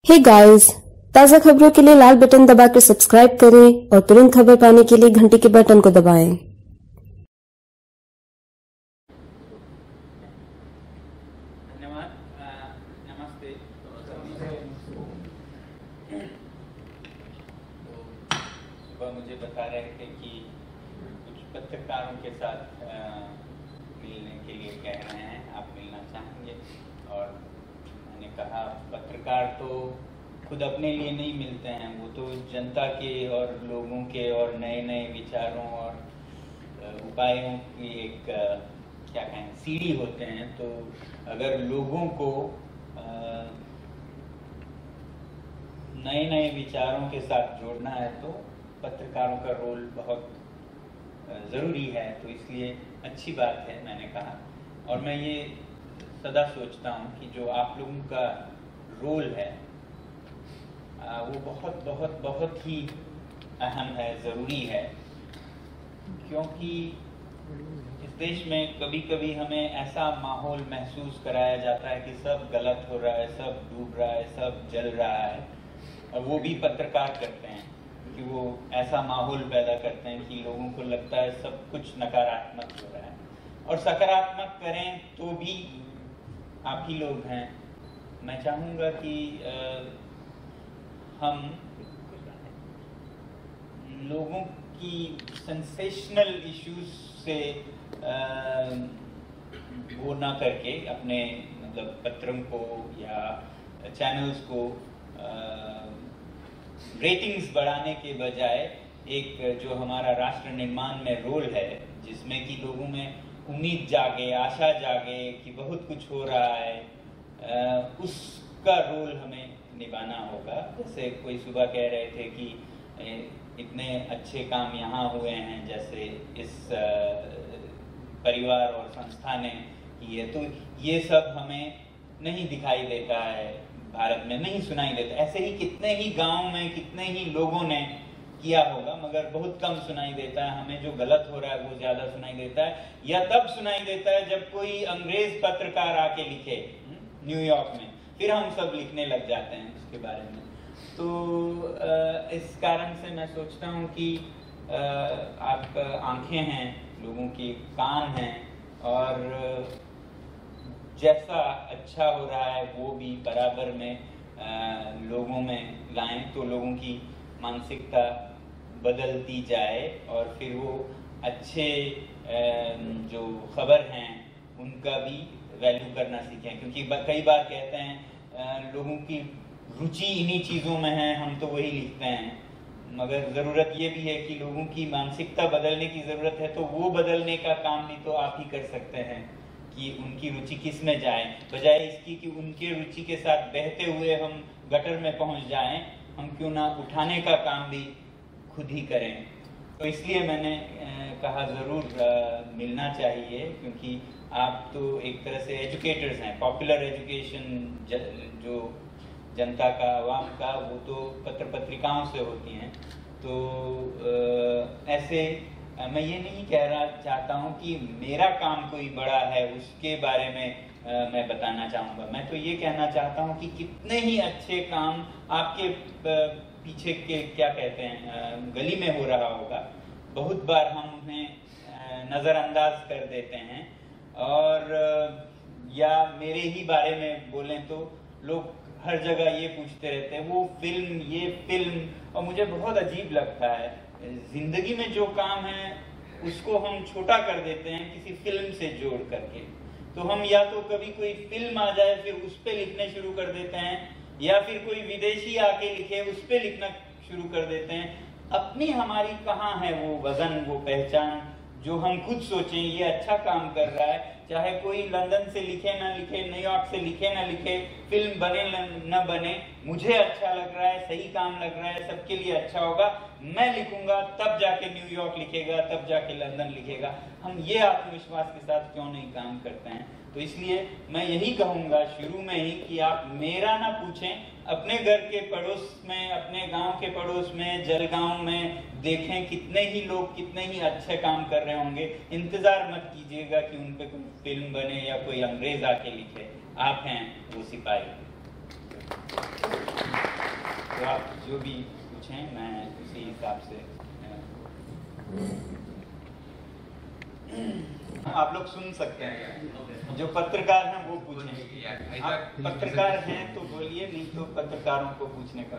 Hey guys, ताज़ा खबरों के लिए लाल बटन दबाकर सब्सक्राइब करें और तुरंत खबर पाने के लिए घंटी के बटन को दबाएं। धन्यवाद। नमस्ते। तो सुबह मुझे बता रहे थे कि कुछ पत्रकारों के साथ मिलने के लिए कह रहे हैं, आप मिलना चाहेंगे? और मैंने कहा पत्रकार तो खुद अपने लिए नहीं मिलते हैं, वो तो जनता के और लोगों के और नए नए विचारों और उपायों की एक क्या कहें सीढ़ी होते हैं। तो अगर लोगों को नए नए विचारों के साथ जोड़ना है तो पत्रकारों का रोल बहुत ज़रूरी है। तो इसलिए अच्छी बात है, मैंने कहा। और मैं ये सदा सोचता हूँ कि जो आप लोगों का रोल है वो बहुत बहुत बहुत ही अहम है, ज़रूरी है। क्योंकि इस देश में कभी कभी हमें ऐसा माहौल महसूस कराया जाता है कि सब गलत हो रहा है, सब डूब रहा है, सब जल रहा है, और वो भी पत्रकार करते हैं कि वो ऐसा माहौल पैदा करते हैं कि लोगों को लगता है सब कुछ नकारात्मक हो रहा है। और सकारात्मक करें तो भी आप ही लोग हैं। मैं चाहूँगा कि हम लोगों की सेंसेशनल इश्यूज से वो ना करके अपने मतलब पत्रों को या चैनल्स को रेटिंग्स बढ़ाने के बजाय एक जो हमारा राष्ट्र निर्माण में रोल है, जिसमें कि लोगों में उम्मीद जागे, आशा जागे कि बहुत कुछ हो रहा है, उसका रोल हमें निभाना होगा। जैसे कोई सुबह कह रहे थे कि इतने अच्छे काम यहाँ हुए हैं, जैसे इस परिवार और संस्था ने किए, तो ये सब हमें नहीं दिखाई देता है, भारत में नहीं सुनाई देता। ऐसे ही कितने ही गांव में कितने ही लोगों ने किया होगा, मगर बहुत कम सुनाई देता है। हमें जो गलत हो रहा है वो ज्यादा सुनाई देता है, या तब सुनाई देता है जब कोई अंग्रेज पत्रकार आके लिखे न्यूयॉर्क में, फिर हम सब लिखने लग जाते हैं उसके बारे में। तो इस कारण से मैं सोचता हूँ कि आप आंखें हैं, लोगों की कान हैं, और जैसा अच्छा हो रहा है वो भी बराबर में लोगों में लाएं, तो लोगों की मानसिकता बदलती जाए और फिर वो अच्छे जो खबर हैं उनका भी वैल्यू करना सीखें। क्योंकि कई बार कहते हैं लोगों की रुचि इन्हीं चीज़ों में है, हम तो वही लिखते हैं, मगर ज़रूरत ये भी है कि लोगों की मानसिकता बदलने की ज़रूरत है। तो वो बदलने का काम भी तो आप ही कर सकते हैं कि उनकी रुचि किस में जाए, बजाय इसकी कि उनके रुचि के साथ बहते हुए हम गटर में पहुंच जाएं। हम क्यों ना उठाने का काम भी खुद ही करें। तो इसलिए मैंने कहा ज़रूर मिलना चाहिए, क्योंकि आप तो एक तरह से एजुकेटर्स हैं। पॉपुलर एजुकेशन जो जनता का, आवाम का, वो तो पत्र पत्रिकाओं से होती हैं। तो ऐसे मैं ये नहीं चाहता हूँ कि मेरा काम कोई बड़ा है उसके बारे में मैं बताना चाहूँगा। मैं तो ये कहना चाहता हूँ कि कितने ही अच्छे काम आपके पीछे के क्या कहते हैं गली में हो रहा होगा, बहुत बार हम उन्हें नज़रअंदाज कर देते हैं। और या मेरे ही बारे में बोलें तो लोग हर जगह ये पूछते रहते हैं वो फिल्म, ये फिल्म, और मुझे बहुत अजीब लगता है। जिंदगी में जो काम है उसको हम छोटा कर देते हैं किसी फिल्म से जोड़ करके। तो हम या तो कभी कोई फिल्म आ जाए फिर उस पर लिखने शुरू कर देते हैं, या फिर कोई विदेशी आके लिखे उस पर लिखना शुरू कर देते हैं। अपनी हमारी कहाँ है वो वजन, वो पहचान जो हम खुद सोचें ये अच्छा काम कर रहा है। चाहे कोई लंदन से लिखे ना लिखे, न्यूयॉर्क से लिखे ना लिखे, फिल्म बने न बने, मुझे अच्छा लग रहा है, सही काम लग रहा है, सबके लिए अच्छा होगा, मैं लिखूंगा, तब जाके न्यूयॉर्क लिखेगा, तब जाके लंदन लिखेगा। हम ये आत्मविश्वास के साथ क्यों नहीं काम करते हैं? तो इसलिए मैं यही कहूँगा शुरू में ही कि आप मेरा ना पूछें, अपने घर के पड़ोस में, अपने गांव के पड़ोस में, जलगांव में देखें कितने ही लोग कितने ही अच्छे काम कर रहे होंगे। इंतजार मत कीजिएगा कि उन पे कोई फिल्म बने या कोई अंग्रेज आके लिखे। आप हैं वो सिपाही। तो आप जो भी पूछें मैं उसी हिसाब से आप लोग सुन सकते हैं। जो पत्रकार हैं वो पूछें। आप पत्रकार हैं तो बोलिए, नहीं तो पत्रकारों को पूछने का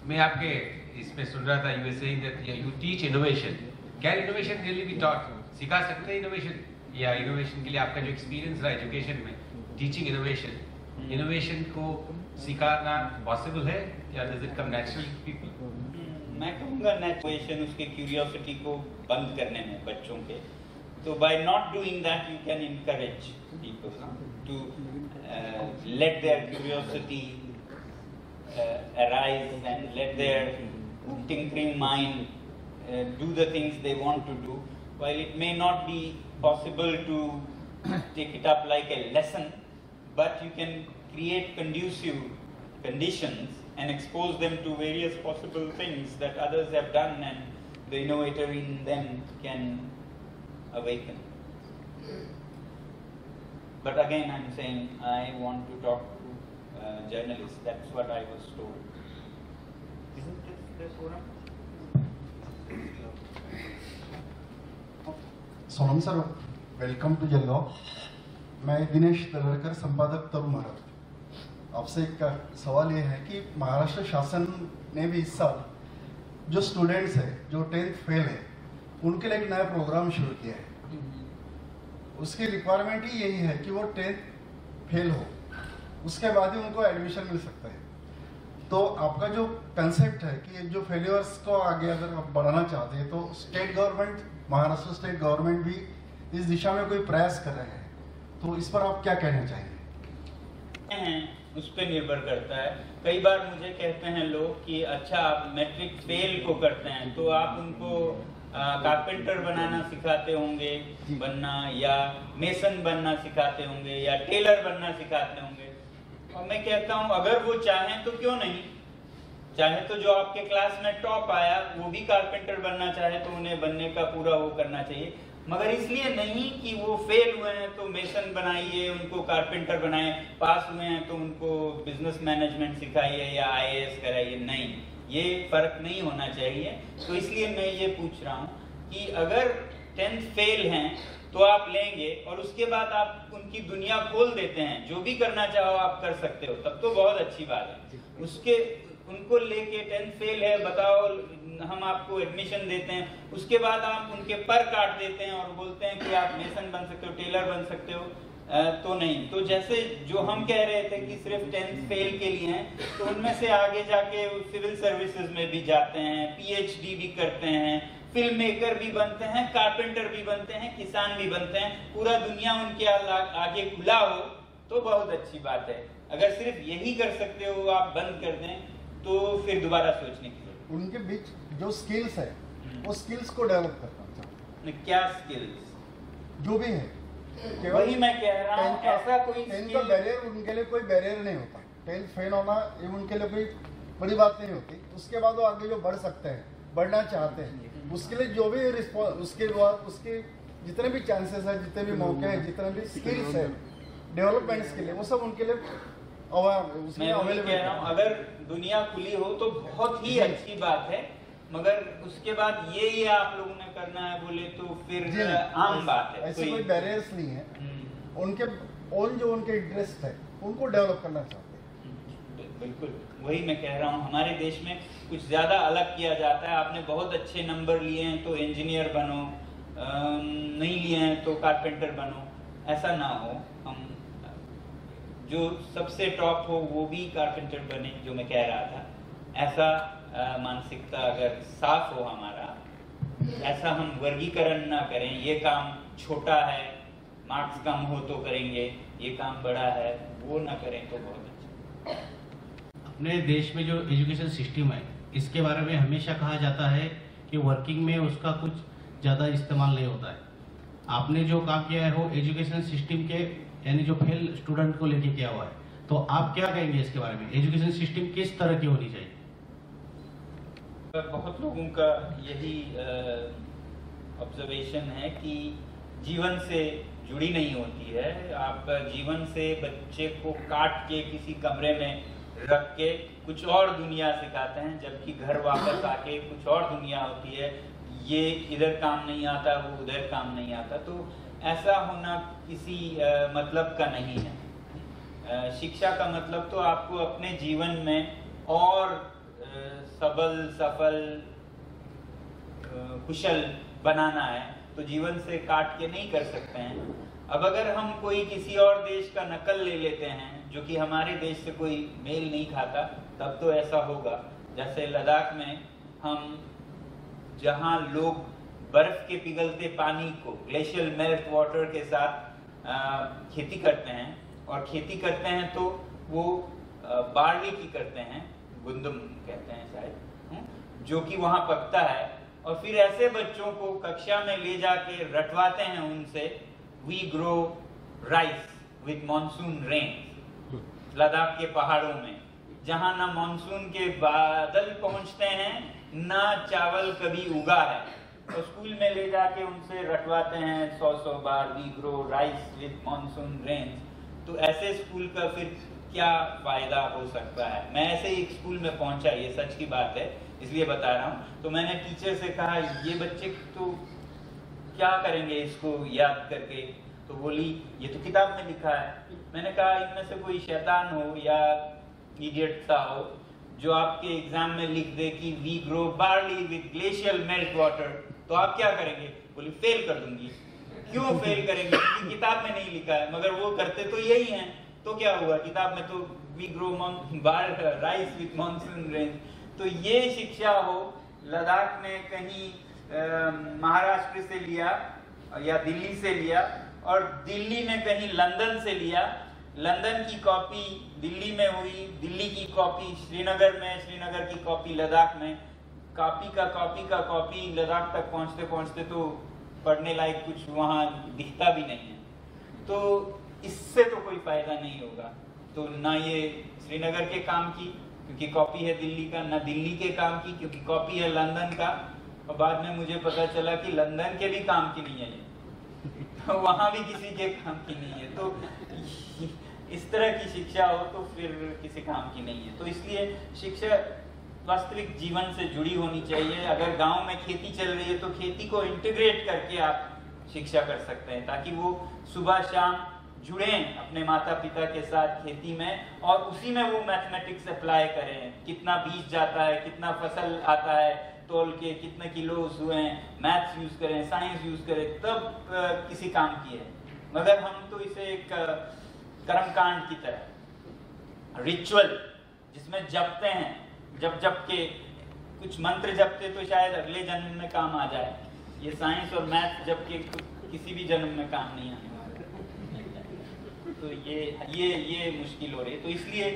मैं आपके इसमें सुन रहा था, you saying that you teach innovation. Can innovation really be taught? सिखा सकते हैं इनोवेशन? या इनोवेशन के लिए आपका जो एक्सपीरियंस रहा एजुकेशन में, टीचिंग इनोवेशन को सिखाना पॉसिबल है या does it come naturally to people? मैं कहूँगा नेचुरेशन उसके क्यूरियोसिटी को बंद करने में बच्चों के, तो by not doing that you can encourage people to let their curiosity arise and let their tinkering mind do the things they want to do. While it may not be possible to take it up like a lesson, but you can create conducive conditions and expose them to various possible things that others have done, and the innovator in them can awaken. But again, I'm saying I want to talk to journalists. That's what I was told. Isn't this the forum? Sonam sir, welcome to Jalgaon. मैं दिनेश तलवरकर, संपादक तरुण भारत। आपसे एक सवाल ये है कि महाराष्ट्र शासन ने भी इस साल जो स्टूडेंट्स है जो 10th फेल है उनके लिए एक नया प्रोग्राम शुरू किया है। उसकी रिक्वायरमेंट ही यही है कि वो 10th फेल हो, उसके बाद ही उनको एडमिशन मिल सकता है। तो आपका जो कंसेप्ट है कि जो फेलियर्स को आगे अगर आप बढ़ाना चाहते हैं तो state government, Maharashtra state government भी इस दिशा में कोई प्रयास कर रहे हैं, तो इस पर आप क्या कहना चाहेंगे? उस पर निर्भर करता है। कई बार मुझे कहते हैं लोग कि अच्छा आप मैट्रिक फेल को करते हैं तो आप उनको कारपेंटर बनाना सिखाते होंगे बनना, या मेसन बनना सिखाते होंगे, या टेलर बनना सिखाते होंगे। और मैं कहता हूं अगर वो चाहें तो क्यों नहीं, चाहे तो जो आपके क्लास में टॉप आया वो भी कारपेंटर बनना चाहे तो उन्हें बनने का पूरा वो करना चाहिए, मगर इसलिए नहीं कि वो फेल हुए हैं तो मेसन बनाइए, उनको कारपेंटर बनाए, पास हुए हैं तो उनको बिजनेस मैनेजमेंट सिखाइए या IAS कराइए। नहीं, ये फर्क नहीं होना चाहिए। तो इसलिए मैं ये पूछ रहा हूँ कि अगर 10th फेल हैं तो आप लेंगे और उसके बाद आप उनकी दुनिया खोल देते हैं, जो भी करना चाहो आप कर सकते हो, तब तो बहुत अच्छी बात है। उसके उनको लेके 10th फेल है बताओ हम आपको एडमिशन देते हैं, उसके बाद आप उनके पर काट देते हैं और बोलते हैं कि आप मेसन बन सकते हो, टेलर बन सकते हो, तो नहीं। तो जैसे जो हम कह रहे थे कि सिर्फ 10th फेल के लिए हैं, तो उनमें से आगे जाके सिविल सर्विसेज में भी जाते हैं, PhD भी करते हैं, फिल्म मेकर भी बनते हैं, कारपेंटर भी बनते हैं, किसान भी बनते हैं। पूरा दुनिया उनके आगे खुला हो तो बहुत अच्छी बात है। अगर सिर्फ यही कर सकते हो आप बंद कर दें तो फिर दोबारा सोचने की जरूरत। उनके बीच जो स्किल्स है वो स्किल्स को डेवलप करना चाहिए। क्या स्किल्स? जो भी है, वही मैं कह रहा हूँ, ऐसा कोई का बैरियर उनके लिए कोई बैरियर नहीं होता। 10th फेल होना ये उनके लिए कोई बड़ी बात नहीं होती। उसके बाद वो आगे जो बढ़ सकते हैं, बढ़ना चाहते हैं, उसके लिए जो भी उसके बाद उसके जितने भी चांसेस है, जितने भी मौके हैं, जितने भी स्किल्स है डेवलपमेंट्स के लिए, वो सब उनके लिए मैं वही कह रहा हूँ। अगर दुनिया खुली हो तो बहुत ही अच्छी बात है, मगर उसके बाद ये आप लोगों ने करना है बोले तो फिर आम बात है। ऐसे कोई बैरियर्स नहीं है। उनके ओन जो उनके इंटरेस्ट है उनको डेवलप करना चाहते हैं। बिल्कुल वही मैं कह रहा हूँ। हमारे देश में कुछ ज्यादा अलग किया जाता है। आपने बहुत अच्छे नंबर लिए हैं तो इंजीनियर बनो, नहीं लिए हैं तो कारपेंटर बनो, ऐसा ना हो। हम जो सबसे टॉप हो वो भी कारपेंटर बने, जो मैं कह रहा था। ऐसा मानसिकता अगर साफ हो हमारा, ऐसा हम वर्गीकरण ना करें, ये काम छोटा है, मार्क्स कम हो तो करेंगे, ये काम बड़ा है वो ना करें तो बहुत अच्छा। अपने देश में जो एजुकेशन सिस्टम है इसके बारे में हमेशा कहा जाता है कि वर्किंग में उसका कुछ ज़्यादा इस्तेमाल नहीं होता है। आपने जो काम किया है वो एजुकेशन सिस्टम के यानी जो फेल स्टूडेंट को लेके किया हुआ है, तो आप क्या कहेंगे इसके बारे में? एजुकेशन सिस्टम किस तरह की होनी चाहिए? बहुत लोगों का यही ऑब्जर्वेशन है कि जीवन से जुड़ी नहीं होती है। आप जीवन से बच्चे को काट के किसी कमरे में रख के कुछ और दुनिया सिखाते हैं, जबकि घर वापस आके कुछ और दुनिया होती है, ये इधर काम नहीं आता, वो उधर काम नहीं आता। तो ऐसा होना किसी मतलब का नहीं है। शिक्षा का मतलब तो आपको अपने जीवन में और सबल, सफल, कुशल बनाना है, तो जीवन से काट के नहीं कर सकते हैं। अब अगर हम कोई किसी और देश का नकल ले लेते हैं जो कि हमारे देश से कोई मेल नहीं खाता, तब तो ऐसा होगा। जैसे लद्दाख में हम जहां लोग बर्फ के पिघलते पानी को ग्लेशियल मेल्ट वाटर के साथ खेती करते हैं, और खेती करते हैं तो वो बार्ली की करते हैं, गुंदम कहते हैं शायद, जो कि वहां पकता है, और फिर ऐसे बच्चों को कक्षा में ले जाके रटवाते हैं उनसे, we grow rice with monsoon rain. Ladakh के पहाड़ों में जहां ना मानसून के बादल पहुंचते हैं, ना चावल कभी उगा है, तो स्कूल में ले जाके उनसे रटवाते हैं 100 बार, we grow rice with monsoon rain. तो ऐसे स्कूल का फिर क्या फायदा हो सकता है? मैं ऐसे एक स्कूल में पहुंचा, ये सच की बात है इसलिए बता रहा हूँ। तो मैंने टीचर से कहा, ये बच्चे तो क्या करेंगे इसको याद करके? तो बोली, ये तो किताब में लिखा है। मैंने कहा, इनमें से कोई शैतान हो या इडियट सा हो जो आपके एग्जाम में लिख दे कि we grow barley with glacial melt water, तो आप क्या करेंगे? बोली, फेल कर दूंगी। क्यों फेल करेंगे? क्योंकि किताब में नहीं लिखा है। मगर वो करते तो यही हैं, तो क्या हुआ? किताब में तो we grow rice with monsoon rain. तो ये शिक्षा हो, लद्दाख ने कहीं महाराष्ट्र से लिया या दिल्ली से लिया, और दिल्ली ने कहीं लंदन से लिया, लंदन की कॉपी दिल्ली में हुई, दिल्ली की कॉपी श्रीनगर में, श्रीनगर की कॉपी लद्दाख में, कॉपी का कॉपी लद्दाख तक पहुंचते पहुंचते तो पढ़ने लायक कुछ वहां दिखता भी नहीं है। तो इससे तो कोई फायदा नहीं होगा। तो ना ये श्रीनगर के काम की क्योंकि कॉपी है दिल्ली का, ना दिल्ली के काम की क्योंकि कॉपी है लंदन का, और बाद में मुझे पता चला कि लंदन के भी काम की नहीं है ये, तो वहां भी किसी के काम की नहीं है। तो इस तरह की शिक्षा हो तो फिर किसी काम की नहीं है। तो इसलिए शिक्षा वास्तविक जीवन से जुड़ी होनी चाहिए। अगर गांव में खेती चल रही है तो खेती को इंटीग्रेट करके आप शिक्षा कर सकते हैं, ताकि वो सुबह शाम जुड़ें अपने माता पिता के साथ खेती में, और उसी में वो मैथमेटिक्स अप्लाई करें। कितना बीज जाता है, कितना फसल आता है, तोल के कितने किलोस हुए हैं, मैथ्स यूज करें, साइंस यूज करें, तब किसी काम की है। मगर हम तो इसे एक कर्मकांड की तरह, रिचुअल जिसमें जपते हैं, जप के कुछ मंत्र जपते तो शायद अगले जन्म में काम आ जाए। ये साइंस और मैथ जप के किसी भी जन्म में काम नहीं आने वाला। तो ये मुश्किल हो रही है। तो इसलिए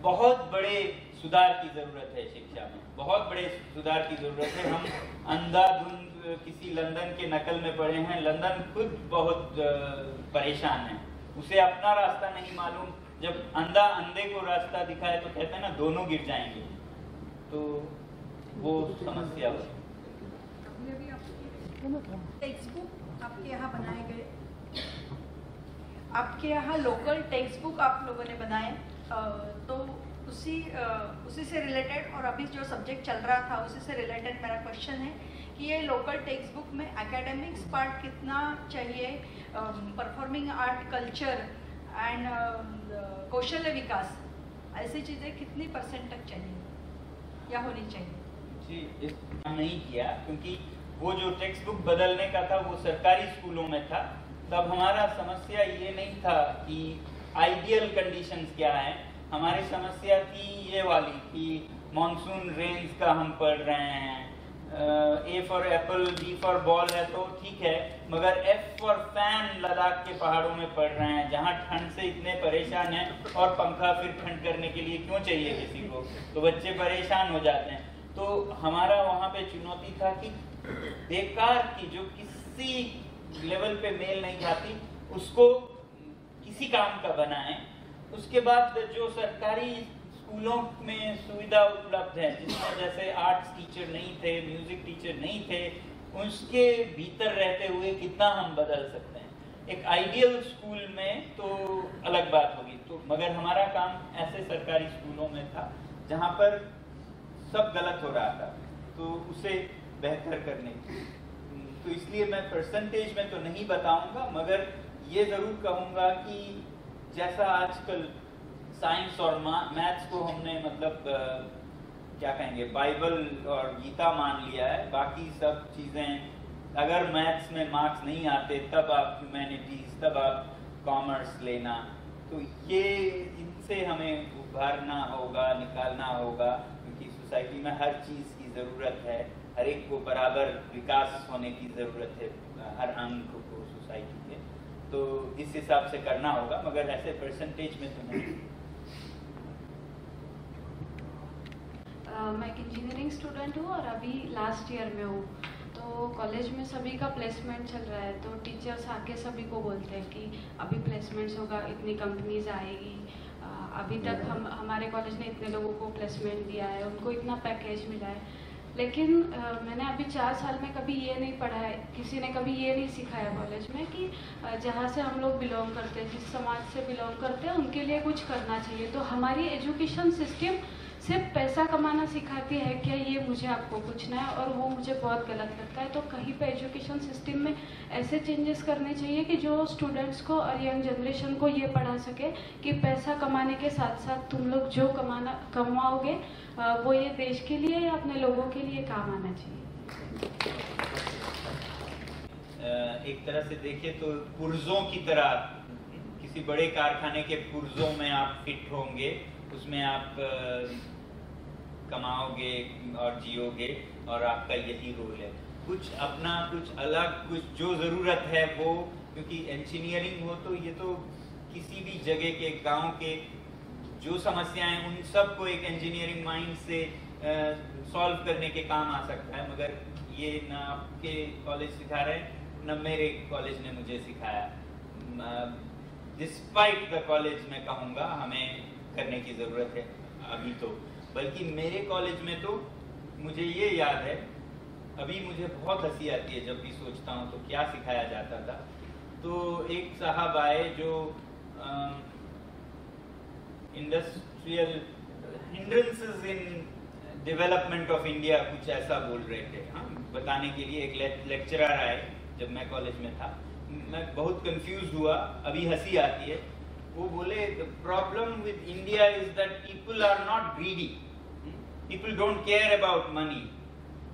बहुत बड़े सुधार की जरूरत है शिक्षा में, बहुत बड़े सुधार की जरूरत है। हम अंधाधुंध किसी लंदन के नकल में पड़े हैं। लंदन खुद बहुत परेशान है, उसे अपना रास्ता नहीं मालूम। जब अंधा अंधे को रास्ता दिखाए तो कहते हैं ना, दोनों गिर जाएंगे। तो वो समस्या है। टेक्स्ट बुक आपके यहाँ बनाए गए, आपके यहाँ लोकल टेक्स्ट बुक आप लोगों ने बनाए, तो उसी से रिलेटेड, और अभी जो सब्जेक्ट चल रहा था उसी से रिलेटेड मेरा क्वेश्चन है कि ये लोकल टेक्स्ट बुक में एकेडमिक्स पार्ट कितना चाहिए, परफॉर्मिंग आर्ट, कल्चर एंड कौशल्य विकास, ऐसी चीज़ें कितनी % तक चाहिए या होनी चाहिए? जी, इस नहीं किया क्योंकि वो जो टेक्स्ट बुक बदलने का था वो सरकारी स्कूलों में था। तब हमारा समस्या ये नहीं था कि आइडियल कंडीशंस क्या हैं, हमारी समस्या थी ये वाली कि मॉनसून रेंज का हम पढ़ रहे हैं। A for Apple, B for ball है तो ठीक है, मगर F फॉर फैन लद्दाख के पहाड़ों में पढ़ रहे हैं जहाँ ठंड से इतने परेशान हैं, और पंखा फिर ठंड करने के लिए क्यों चाहिए किसी को, तो बच्चे परेशान हो जाते हैं। तो हमारा वहाँ पे चुनौती था कि बेकार की जो किसी लेवल पे मेल नहीं खाती उसको किसी काम का बनाएं। उसके बाद जो सरकारी स्कूलों में सुविधा उपलब्ध है, जिसमें जैसे आर्ट्स टीचर नहीं थे, म्यूजिक टीचर नहीं थे, उसके भीतर रहते हुए कितना हम बदल सकते हैं। एक आइडियल स्कूल में तो अलग बात होगी, तो मगर हमारा काम ऐसे सरकारी स्कूलों में था जहाँ पर सब गलत हो रहा था, तो उसे बेहतर करने की, तो इसलिए मैं परसेंटेज में तो नहीं बताऊंगा, मगर ये जरूर कहूंगा कि जैसा आजकल साइंस और मैथ्स को हमने मतलब क्या कहेंगे बाइबल और गीता मान लिया है, बाकी सब चीजें अगर मैथ्स में मार्क्स नहीं आते तब आप ह्यूमैनिटीज, तब आप कॉमर्स लेना, तो ये इनसे हमें उभारना होगा, निकालना होगा, क्योंकि सोसाइटी में हर चीज की जरूरत है, हर एक को बराबर विकास होने की जरूरत है, हर अंग को सोसाइटी के, तो इस हिसाब से करना होगा, मगर ऐसे परसेंटेज में तो नहीं। मैं एक इंजीनियरिंग स्टूडेंट हूँ और अभी लास्ट ईयर में हूँ, तो कॉलेज में सभी का प्लेसमेंट चल रहा है, तो टीचर्स आके सभी को बोलते हैं कि अभी प्लेसमेंट्स होगा, इतनी कंपनीज आएगी, अभी तक हमारे कॉलेज ने इतने लोगों को प्लेसमेंट दिया है, उनको इतना पैकेज मिला है, लेकिन मैंने अभी 4 साल में कभी ये नहीं पढ़ा है, किसी ने कभी ये नहीं सिखाया कॉलेज में कि जहाँ से हम लोग बिलोंग करते हैं, जिस समाज से बिलोंग करते हैं, उनके लिए कुछ करना चाहिए। तो हमारी एजुकेशन सिस्टम सिर्फ पैसा कमाना सिखाती है क्या, ये मुझे आपको पूछना है, और वो मुझे बहुत गलत लगता है। तो कहीं पे एजुकेशन सिस्टम में ऐसे चेंजेस करने चाहिए कि जो स्टूडेंट्स को और यंग जनरेशन को ये पढ़ा सके कि पैसा कमाने के साथ साथ तुम लोग जो कमाओगे वो ये देश के लिए या अपने लोगों के लिए काम आना चाहिए। एक तरह से देखिए तो पुर्जों की तरह, किसी बड़े कारखाने के पुर्जों में आप फिट होंगे, उसमें आप कमाओगे और जियोगे, और आपका यही रोल है, कुछ अपना, कुछ अलग, कुछ जो ज़रूरत है वो, क्योंकि इंजीनियरिंग हो तो ये तो किसी भी जगह के, गांव के जो समस्याएं, उन सब को एक इंजीनियरिंग माइंड से सॉल्व करने के काम आ सकता है, मगर ये ना आपके कॉलेज सिखा रहे हैं, न मेरे कॉलेज ने मुझे सिखाया, डिस्पाइट द कॉलेज में कहूँगा हमें करने की ज़रूरत है अभी तो, बल्कि मेरे कॉलेज में तो मुझे ये याद है, अभी मुझे बहुत हंसी आती है जब भी सोचता हूँ तो क्या सिखाया जाता था। तो एक साहब आए जो industrial hindrances in development of India कुछ ऐसा बोल रहे थे, हाँ, बताने के लिए एक लेक्चरर आए जब मैं कॉलेज में था, मैं बहुत कंफ्यूज हुआ, अभी हंसी आती है। वो बोले the problem with India is that people are not greedy, people don't care about money,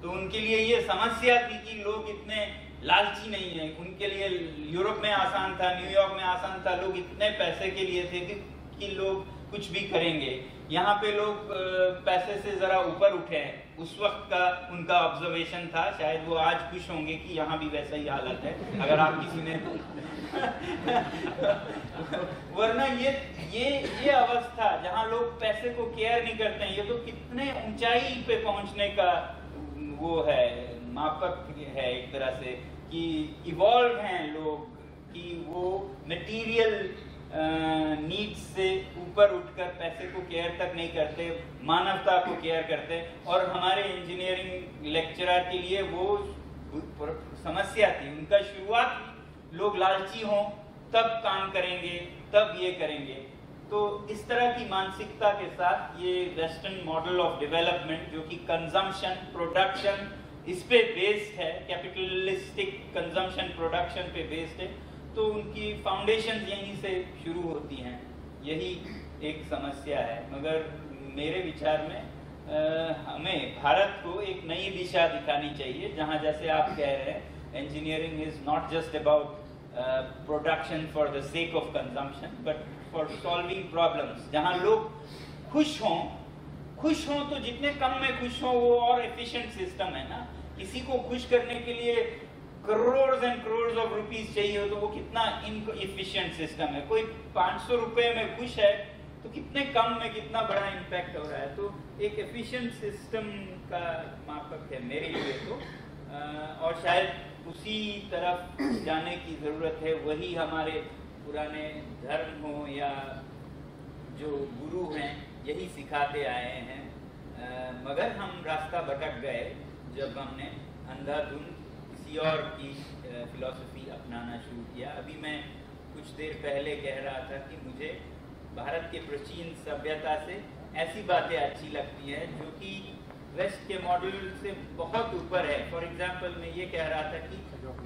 तो उनके लिए ये समस्या थी कि लोग इतने लालची नहीं है, उनके लिए यूरोप में आसान था, न्यूयॉर्क में आसान था, लोग इतने पैसे के लिए थे कि लोग कुछ भी करेंगे, यहाँ पे लोग पैसे से जरा ऊपर उठे हैं, उस वक्त का उनका ऑब्जर्वेशन था, शायद वो आज खुश होंगे कि यहाँ भी वैसा ही हालत है, अगर आप किसी ने वरना ये अवस्था जहाँ लोग पैसे को केयर नहीं करते हैं, ये तो कितने ऊंचाई पे पहुंचने का वो है, मापक है एक तरह से, कि इवॉल्व हैं लोग, कि वो मटेरियल नीड्स से ऊपर उठकर पैसे को केयर तक नहीं करते, मानवता को केयर करते, और हमारे इंजीनियरिंग लेक्चरर के लिए वो समस्या थी, उनका शुरुआत लोग लालची हों तब काम करेंगे, तब ये करेंगे। तो इस तरह की मानसिकता के साथ ये वेस्टर्न मॉडल ऑफ डेवलपमेंट जो कि कंजम्पशन प्रोडक्शन इस पे बेस्ड है, कैपिटलिस्टिक कंजम्पशन प्रोडक्शन पे बेस्ड है, तो उनकी फाउंडेशन यहीं से शुरू होती हैं, यही एक समस्या है। मगर मेरे विचार में हमें भारत को एक नई दिशा दिखानी चाहिए, जहाँ जैसे आप कह रहे हैं engineering is not just about production for the sake of consumption but for solving problems, जहाँ लोग खुश हों तो जितने कम में खुश हों वो और एफिशिएंट सिस्टम है ना। किसी को खुश करने के लिए crore and crore of rupees चाहिए हो तो वो कितना इनएफिशिएंट सिस्टम है। कोई 500 रुपए में खुश है तो कितने कम में कितना बड़ा इम्पैक्ट हो रहा है। तो एक एफिशिएंट सिस्टम का मापक है मेरे लिए तो, और शायद उसी तरफ जाने की जरूरत है। वही हमारे पुराने धर्म हो या जो गुरु हैं यही सिखाते आए हैं, मगर हम रास्ता भटक गए जब हमने अंधाधुंध किसी योर की फिलॉसफी अपनाना शुरू किया। अभी मैं कुछ देर पहले कह रहा था कि मुझे भारत के प्राचीन सभ्यता से ऐसी बातें अच्छी लगती हैं जो कि वेस्ट के मॉडल से बहुत ऊपर है। फॉर एग्जाम्पल मैं ये कह रहा था कि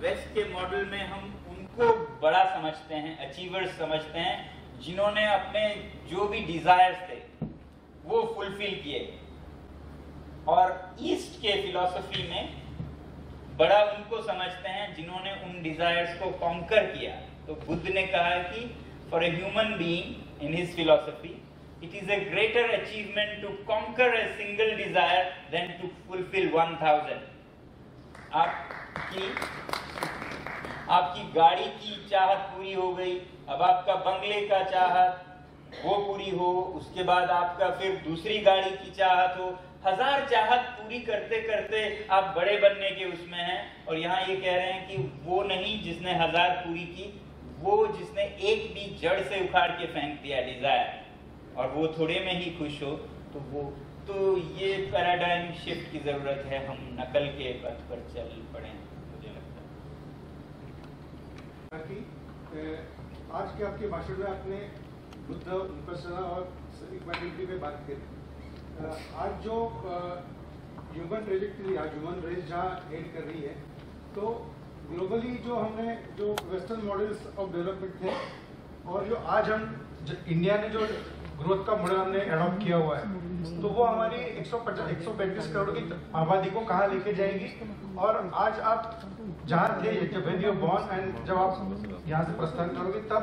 वेस्ट के मॉडल में हम उनको बड़ा समझते हैं, अचीवर्स समझते हैं, जिन्होंने अपने जो भी डिजायर्स थे वो फुलफिल किए, और ईस्ट के फिलॉसफी में बड़ा उनको समझते हैं जिन्होंने उन डिजायर्स को कॉन्कर किया। तो बुद्ध ने कहा कि for a human being in his philosophy it is a greater achievement to conquer a single desire than to fulfill 1000। आपकी गाड़ी की चाहत पूरी हो गई, अब आपका बंगले का चाहत वो पूरी हो, उसके बाद आपका फिर दूसरी गाड़ी की चाहत हो, 1000 चाहत पूरी करते करते आप बड़े बनने के उसमें हैं। और यहाँ ये कह रहे हैं कि वो नहीं जिसने 1000 पूरी की, वो जिसने एक भी जड़ से उखाड़ के फेंक दिया डिजायर, और वो थोड़े में ही खुश हो। तो ये पैराडाइम शिफ्ट की जरूरत है, हम नकल के पथ पर चल पड़े, मुझे लगता है। आज के आपके भाषण में आपने बुद्ध विपश्यना और इक्वालिटी पे बात करी। आज जो ह्यूमन ट्रेजेक्टरी, आज ह्यूमन रेस जहाँ हेड कर रही है, तो ग्लोबली जो हमने जो वेस्टर्न मॉडल्स ऑफ डेवलपमेंट थे, और जो आज हम इंडिया ने जो ग्रोथ का मॉडल हमने एडॉप्ट किया हुआ है, तो वो हमारी 135 करोड़ की आबादी को कहाँ लेके जाएगी। और आज आप जहाँ थे जब यू बॉर्न एंड जब आप यहाँ से प्रस्थान करोगे, तब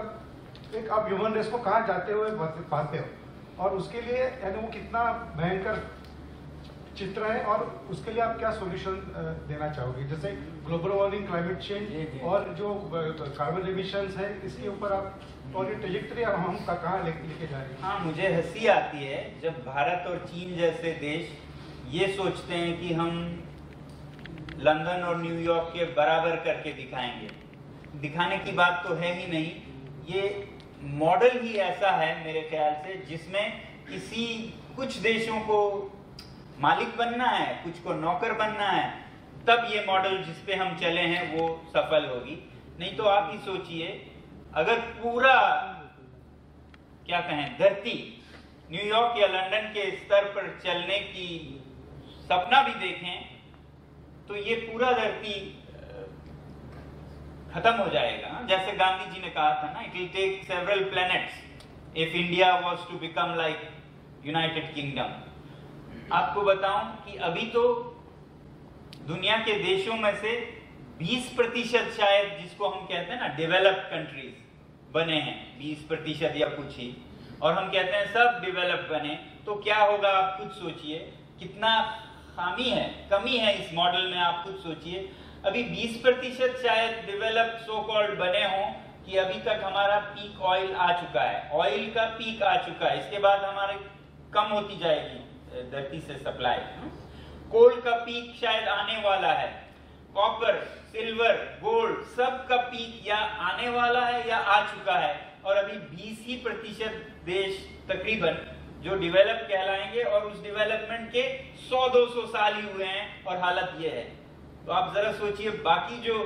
एक आप ह्यूमन रेस को कहाँ जाते हुए पाते हो, और उसके लिए यानी वो कितना भयंकर चित्र है, और उसके लिए आप क्या सॉल्यूशन देना चाहोगे। जैसे ग्लोबल वार्मिंग, क्लाइमेट चेंज और जो कार्बन एमिशंस है, इसके ऊपर आप और ये ट्रेजेक्टरी हम कहाँ लेके जा रहे हैं। हाँ, मुझे हंसी आती है जब भारत और चीन जैसे देश ये सोचते हैं कि हम लंदन और न्यूयॉर्क के बराबर करके दिखाएंगे। दिखाने की बात तो है ही नहीं, ये मॉडल ही ऐसा है मेरे ख्याल से, जिसमें कुछ देशों को मालिक बनना है, कुछ को नौकर बनना है, तब ये मॉडल जिस पे हम चले हैं वो सफल होगी। नहीं तो आप ही सोचिए, अगर पूरा क्या कहें धरती न्यूयॉर्क या लंदन के स्तर पर चलने की सपना भी देखें, तो ये पूरा धरती खत्म हो जाएगा। जैसे गांधी जी ने कहा था ना, it will take several planets if India was to become like United Kingdom. आपको बताऊं कि अभी तो दुनिया के देशों में से 20% शायद, जिसको हम कहते हैं ना डेवलप्ड कंट्रीज, बने हैं 20% या कुछ ही, और हम कहते हैं सब डेवलप बने। तो क्या होगा आप खुद सोचिए, कितना खामी है, कमी है इस मॉडल में। आप खुद सोचिए, अभी 20% शायद डेवलप सो कॉल्ड बने हों कि अभी तक हमारा पीक ऑयल आ चुका है, ऑयल का पीक आ चुका है, इसके बाद हमारे कम होती जाएगी धरती से सप्लाई। कोल का पीक शायद आने वाला है, कॉपर, सिल्वर, गोल्ड सब का पीक या आने वाला है या आ चुका है, और अभी 20% देश तकरीबन जो डेवलप कहलाएंगे, और उस डेवलपमेंट के 100-200 साल ही हुए हैं, और हालत ये है। तो आप जरा सोचिए, बाकी जो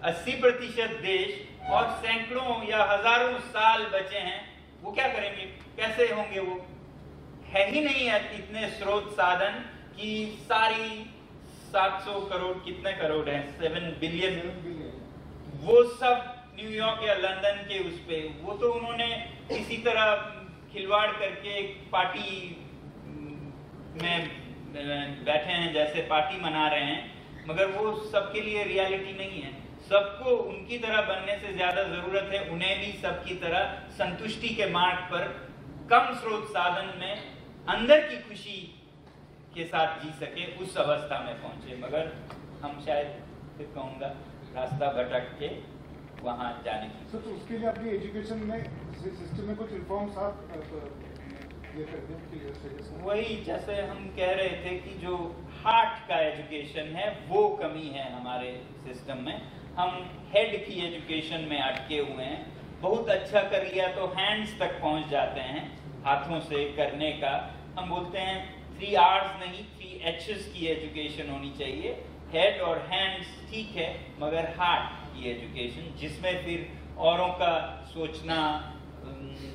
80% देश और सैकड़ों या हजारों साल बचे हैं, वो क्या करेंगे, कैसे होंगे? वो है ही नहीं है इतने स्रोत साधन कि सारी 700 करोड़, कितने करोड़ हैं, 7 बिलियन, वो सब न्यूयॉर्क या लंदन के उस पे, वो तो उन्होंने इसी तरह खिलवाड़ करके एक पार्टी में बैठे हैं, जैसे पार्टी मना रहे हैं, मगर वो सबके लिए रियलिटी नहीं है। सबको उनकी तरह बनने से ज्यादा जरूरत है उन्हें भी सबकी तरह संतुष्टि के मार्ग पर कम स्रोत साधन में अंदर की खुशी के साथ जी सके, उस अवस्था में पहुंचे। मगर हम शायद फिर कहूँगा रास्ता भटक के वहाँ जाने की। तो उसके लिए अपनी एजुकेशन में सिस्टम में कुछ रिफॉर्म्स आप ये करते हैं? वही जैसे हम कह रहे थे कि जो हार्ट का एजुकेशन है वो कमी है हमारे सिस्टम में। हम हेड की एजुकेशन में अटके हुए हैं। बहुत अच्छा कर लिया तो हैंड्स तक पहुंच जाते हैं, हाथों से करने का। हम बोलते हैं 3 R's नहीं 3 H's की एजुकेशन होनी चाहिए, हेड और हैंड्स ठीक है, मगर हार्ट की एजुकेशन, जिसमें फिर औरों का सोचना,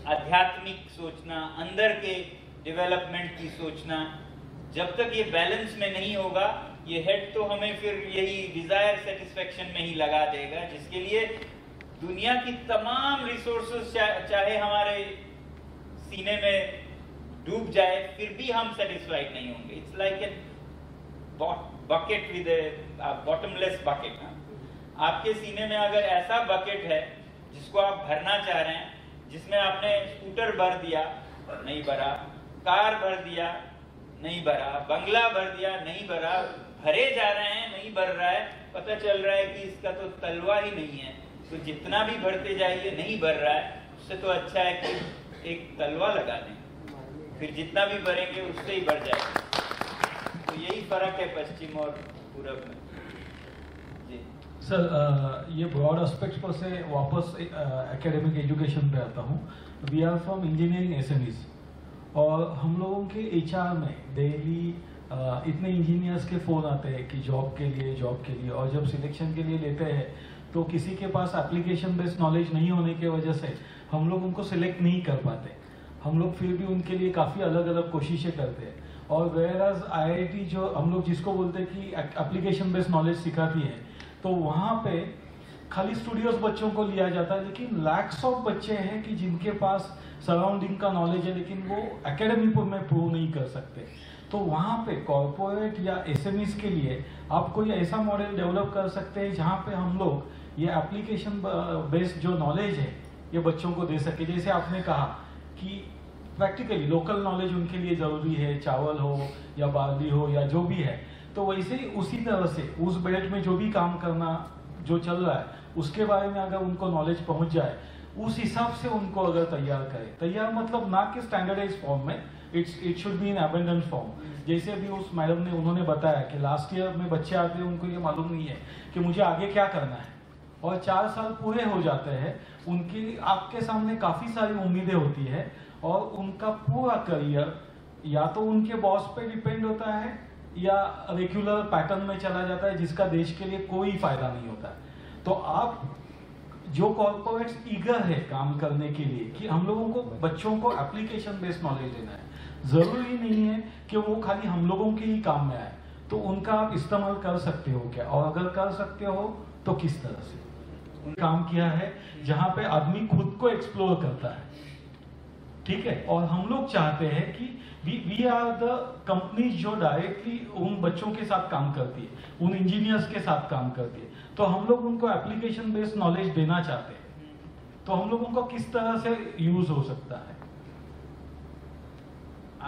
आध्यात्मिक सोचना, अंदर के डेवलपमेंट की सोचना, जब तक ये बैलेंस में नहीं होगा, ये हेड तो हमें फिर यही डिजायर सेटिस्फेक्शन में ही लगा देगा, जिसके लिए दुनिया की तमाम रिसोर्सेस चाहे हमारे सीने में डूब जाए, फिर भी हम सेटिस्फाइड नहीं होंगे। It's like a bucket with A bottomless bucket. आपके सीने में अगर ऐसा बकेट है जिसको आप भरना चाह रहे हैं, जिसमें आपने स्कूटर भर दिया नहीं भरा, कार भर दिया नहीं भरा, बंगला भर दिया नहीं भरा, भरे जा रहे हैं नहीं भर रहा है, पता चल रहा है कि इसका तो तलवा ही नहीं है, तो जितना भी भरते जाइए नहीं भर रहा है, उससे तो अच्छा है कि एक तलवा लगा दें, फिर जितना भी भरेंगे उससे ही बढ़ जाएगा। तो यही फर्क है पश्चिम और पूरब में। जी सर, ये ब्रॉड एस्पेक्ट्स पर से वापस एकेडमिक एजुकेशन पे आता हूँ। We are from engineering SMEs, और हम लोगों के एचआर में डेली इतने इंजीनियर्स के फ़ोन आते हैं कि जॉब के लिए, और जब सिलेक्शन के लिए लेते हैं तो किसी के पास एप्लीकेशन बेस्ड नॉलेज नहीं होने की वजह से हम लोग उनको सिलेक्ट नहीं कर पाते। हम लोग फिर भी उनके लिए काफ़ी अलग अलग कोशिशें करते हैं, और वेयरएज आईआईटी जो हम लोग जिसको बोलते हैं कि एप्लीकेशन बेस्ड नॉलेज सिखाती है, तो वहाँ पे खाली स्टूडियोज बच्चों को लिया जाता है, लेकिन लैक्स ऑफ बच्चे हैं कि जिनके पास सराउंडिंग का नॉलेज है, लेकिन वो एकेडमी में प्रूव नहीं कर सकते। तो वहाँ पे कॉर्पोरेट या एसएमईज के लिए आप कोई ऐसा मॉडल डेवलप कर सकते हैं जहाँ पे हम लोग ये एप्लीकेशन बेस्ड जो नॉलेज है ये बच्चों को दे सके। जैसे आपने कहा कि प्रैक्टिकली लोकल नॉलेज उनके लिए ज़रूरी है, चावल हो या बार्ली हो या जो भी है, तो वैसे ही उसी तरह से उस बेल्ट में जो भी काम करना जो चल रहा है उसके बारे में अगर उनको नॉलेज पहुंच जाए, उस हिसाब से उनको अगर तैयार मतलब ना कि स्टैंडर्डाइज फॉर्म में, it should be in abundant form. जैसे अभी उस मैडम ने उन्होंने बताया कि लास्ट ईयर में बच्चे आते हैं, उनको ये मालूम नहीं है कि मुझे आगे क्या करना है, और 4 साल पूरे हो जाते हैं, उनकी आपके सामने काफ़ी सारी उम्मीदें होती है, और उनका पूरा करियर या तो उनके बॉस पे डिपेंड होता है या रेगुलर पैटर्न में चला जाता है, जिसका देश के लिए कोई फायदा नहीं होता है। तो आप जो कॉर्पोरेट्स ईगर है काम करने के लिए कि हम लोगों को बच्चों को एप्लीकेशन बेस्ड नॉलेज देना है, जरूरी नहीं है कि वो खाली हम लोगों के ही काम में आए, तो उनका आप इस्तेमाल कर सकते हो क्या, और अगर कर सकते हो तो किस तरह से काम किया है जहां पे आदमी खुद को एक्सप्लोर करता है। ठीक है, और हम लोग चाहते हैं कि वी आर द कंपनीज जो डायरेक्टली उन बच्चों के साथ काम करती है, उन इंजीनियर्स के साथ काम करती है, तो हम लोग उनको एप्लीकेशन बेस्ड नॉलेज देना चाहते हैं। तो हम लोगों को किस तरह से यूज हो सकता है?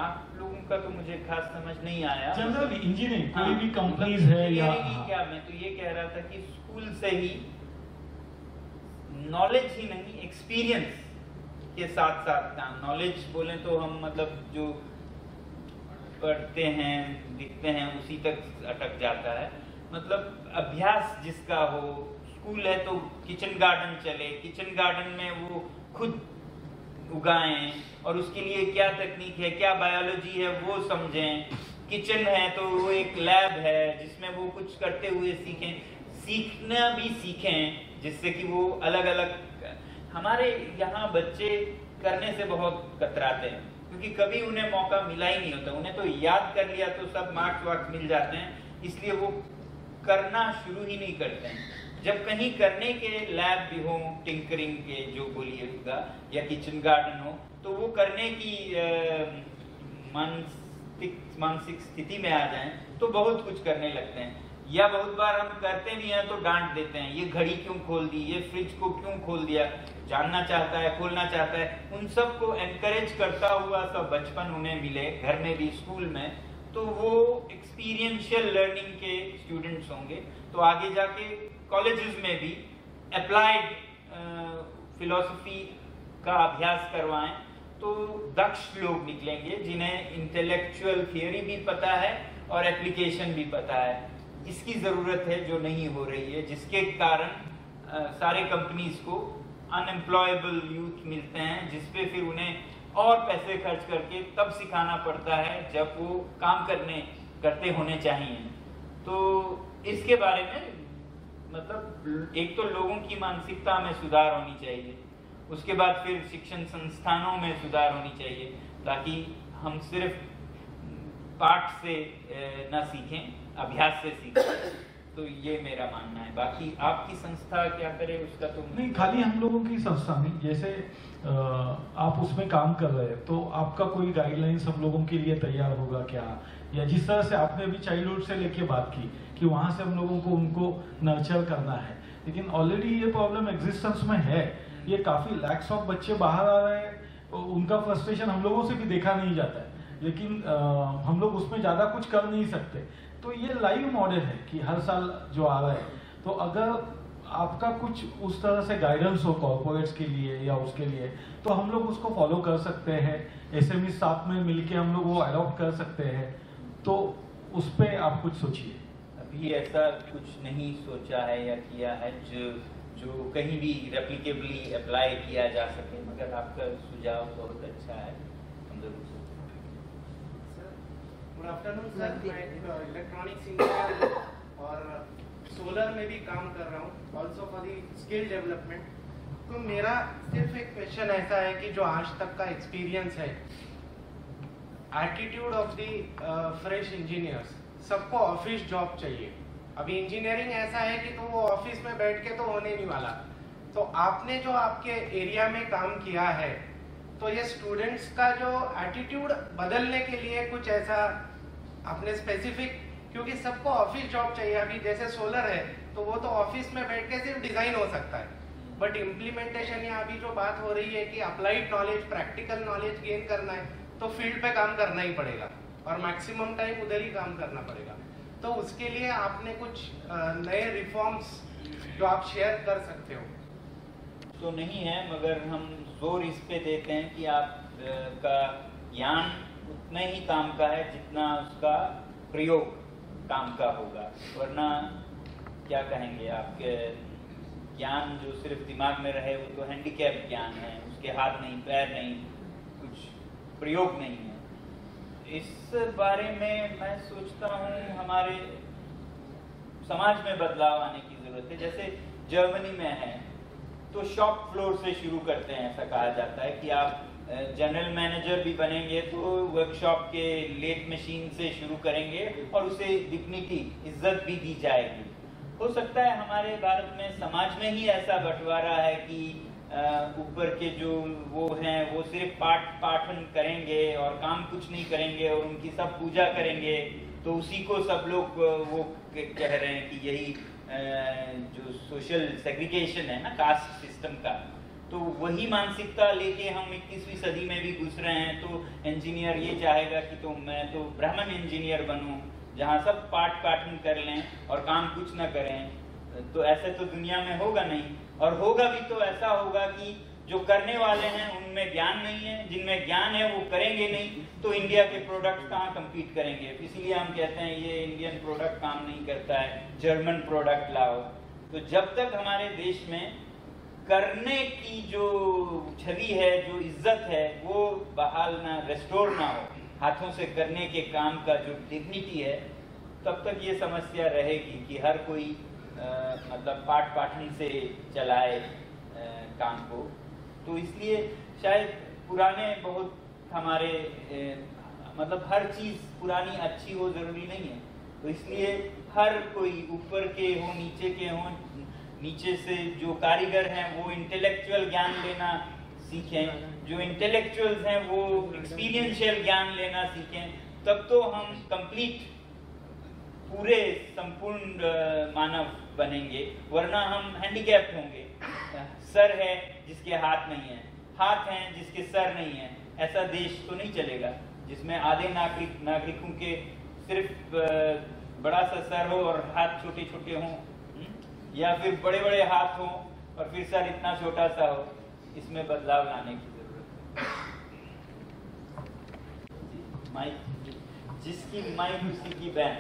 आप लोगों का तो मुझे खास समझ नहीं आया। जनरली इंजीनियरिंग कोई भी कंपनीज है या क्या, मैं तो ये कह रहा था कि स्कूल से ही नॉलेज ही नहीं, एक्सपीरियंस के साथ साथ काम। नॉलेज बोले तो हम मतलब जो पढ़ते हैं दिखते हैं उसी तक अटक जाता है, मतलब अभ्यास जिसका हो। स्कूल है तो किचन गार्डन चले, किचन गार्डन में वो खुद उगाएं और उसके लिए क्या तकनीक है, क्या बायोलॉजी है वो समझें। किचन है तो वो एक लैब है जिसमें वो कुछ करते हुए सीखें, सीखना भी सीखें, जिससे कि वो अलग अलग। हमारे यहाँ बच्चे करने से बहुत कतराते हैं क्योंकि कभी उन्हें मौका मिला ही नहीं होता। उन्हें तो याद कर लिया तो सब मार्क्स वार्क्स मिल जाते हैं, इसलिए वो करना शुरू ही नहीं करते हैं। जब कहीं करने के लैब भी हो, टिंकरिंग के जो बोलिएगा, या किचन गार्डन हो, तो वो करने की मानसिक स्थिति में आ जाएं तो बहुत कुछ करने लगते हैं। या बहुत बार हम करते भी हैं तो डांट देते हैं, ये घड़ी क्यों खोल दी, ये फ्रिज को क्यों खोल दिया। जानना चाहता है, खोलना चाहता है। उन सब को एनकरेज करता हुआ सब बचपन उन्हें मिले, घर में भी स्कूल में, तो वो एक्सपीरियंशियल लर्निंग के स्टूडेंट्स होंगे। तो आगे जाके कॉलेजेस में भी अप्लाइड फिलॉसफी का अभ्यास करवाएं तो दक्ष लोग निकलेंगे जिन्हें इंटेलेक्चुअल थियोरी भी पता है और एप्लीकेशन भी पता है। इसकी जरूरत है जो नहीं हो रही है, जिसके कारण सारे कंपनीज को अनएम्प्लॉयबल यूथ मिलते हैं, जिसपे फिर उन्हें और पैसे खर्च करके तब सिखाना पड़ता है जब वो काम करते होने चाहिए। तो इसके बारे में मतलब एक तो लोगों की मानसिकता में सुधार होनी चाहिए, उसके बाद फिर शिक्षण संस्थानों में सुधार होनी चाहिए, ताकि हम सिर्फ पाठ से न सीखें, अभ्यास से सीखें। तो ये मेरा मानना है। बाकी आपकी संस्था क्या करे उसका तो नहीं, खाली हम लोगों की संस्था नहीं, जैसे आप उसमें काम कर रहे हैं तो आपका कोई गाइडलाइंस हम लोगों के लिए तैयार होगा क्या, या जिस तरह से आपने अभी चाइल्डहुड से लेके बात की कि वहां से हम लोगों को उनको नर्चर करना है, लेकिन ऑलरेडी ये प्रॉब्लम एग्जिस्टेंस में है। ये काफी लैक्स ऑफ बच्चे बाहर आ रहे हैं, उनका फ्रस्ट्रेशन हम लोगों से भी देखा नहीं जाता है, लेकिन हम लोग उसमें ज्यादा कुछ कर नहीं सकते। तो ये लाइव मॉडल है कि हर साल जो आ रहा है, तो अगर आपका कुछ उस तरह से गाइडेंस हो कॉर्पोरेट्स के लिए या उसके लिए, तो हम लोग उसको फॉलो कर सकते हैं। एसएमई साथ में मिलके हम लोग वो अडॉप्ट कर सकते हैं। तो उस पर आप कुछ सोचिए। अभी ऐसा कुछ नहीं सोचा है या किया है जो कहीं भी रेप्लिकेबली अप्लाई किया जा सके, मगर आपका सुझाव बहुत अच्छा है, हम जरूर गुड आफ्टरनून सर, मैं इलेक्ट्रॉनिक्स इंजीनियर और सोलर में भी काम कर रहा हूँ, also for the skill development. तो मेरा सिर्फ एक क्वेश्चन ऐसा है कि जो आज तक का एक्सपीरियंस है, attitude of the fresh engineers, सबको ऑफिस जॉब चाहिए। अभी इंजीनियरिंग ऐसा है कि तो वो ऑफिस में बैठ के तो होने नहीं वाला। तो आपने जो आपके एरिया में काम किया है, तो ये स्टूडेंट्स का जो एटीट्यूड बदलने के लिए कुछ ऐसा आपने स्पेसिफिक, क्योंकि सबको ऑफिस जॉब चाहिए। अभी जैसे सोलर है तो वो तो ऑफिस में बैठ के सिर्फ डिजाइन हो सकता है, बट इम्प्लीमेंटेशन या अभी जो बात हो रही है कि applied knowledge, practical knowledge gain करना है, तो फील्ड पे काम करना ही पड़ेगा और मैक्सिमम टाइम उधर ही काम करना पड़ेगा। तो उसके लिए आपने कुछ नए रिफॉर्म्स जो आप शेयर कर सकते हो? तो नहीं है, मगर हम जोर इस पे देते हैं कि आप का ज्ञान उतना ही काम का है जितना उसका प्रयोग काम का होगा, वरना क्या कहेंगे, आपके ज्ञान जो सिर्फ दिमाग में रहे वो तो हैंडीकैप ज्ञान है, उसके हाथ नहीं, पैर नहीं, कुछ प्रयोग नहीं है। इस बारे में मैं सोचता हूँ हमारे समाज में बदलाव आने की जरूरत है। जैसे जर्मनी में है तो शॉप फ्लोर से शुरू करते हैं, ऐसा कहा जाता है कि आप जनरल मैनेजर भी बनेंगे तो वर्कशॉप के लेथ मशीन से शुरू करेंगे और उसे डिग्निटी, इज्जत भी दी जाएगी। हो सकता है हमारे भारत में समाज में ही ऐसा बंटवारा है कि ऊपर के जो वो हैं वो सिर्फ पाठन करेंगे और काम कुछ नहीं करेंगे और उनकी सब पूजा करेंगे, तो उसी को सब लोग वो कह रहे हैं कि यही जो सोशल सेग्रीगेशन है ना, कास्ट सिस्टम का, तो वही मानसिकता लेके हम 21वीं सदी में भी घुस रहे हैं। तो इंजीनियर ये चाहेगा कि तो मैं तो ब्राह्मण इंजीनियर बनूं, जहाँ सब पाठन कर लें और काम कुछ ना करें। तो ऐसे तो दुनिया में होगा नहीं, और होगा भी तो ऐसा होगा कि जो करने वाले हैं उनमें ज्ञान नहीं है, जिनमें ज्ञान है वो करेंगे नहीं, तो इंडिया के प्रोडक्ट कहाँ कम्पीट करेंगे। इसीलिए हम कहते हैं ये इंडियन प्रोडक्ट काम नहीं करता है, जर्मन प्रोडक्ट लाओ। तो जब तक हमारे देश में करने की जो छवि है, जो इज्जत है, वो बहाल ना, रेस्टोर ना हो, हाथों से करने के काम का जो डिग्निटी है, तब तक ये समस्या रहेगी कि हर कोई मतलब पाठन से चलाए काम को। तो इसलिए शायद पुराने बहुत हमारे मतलब हर चीज़ पुरानी अच्छी हो जरूरी नहीं है। तो इसलिए हर कोई ऊपर के हो, नीचे के हो, नीचे से जो कारीगर हैं वो इंटेलेक्चुअल ज्ञान लेना सीखें, जो इंटेलेक्चुअल्स हैं वो एक्सपीरियंशियल ज्ञान लेना सीखें, तब तो हम कंप्लीट पूरे संपूर्ण मानव बनेंगे, वरना हम हैंडीकैप्ड होंगे। सर है जिसके हाथ नहीं है, हाथ हैं जिसके सर नहीं है, ऐसा देश तो नहीं चलेगा जिसमें आधे नागरिकों के सिर्फ बड़ा सा सर हो और हाथ छोटे छोटे हों, या फिर बड़े बड़े हाथ हों और फिर सर इतना छोटा सा हो। इसमें बदलाव लाने की जरूरत है। माइक जिसकी माइक उसी की बहन।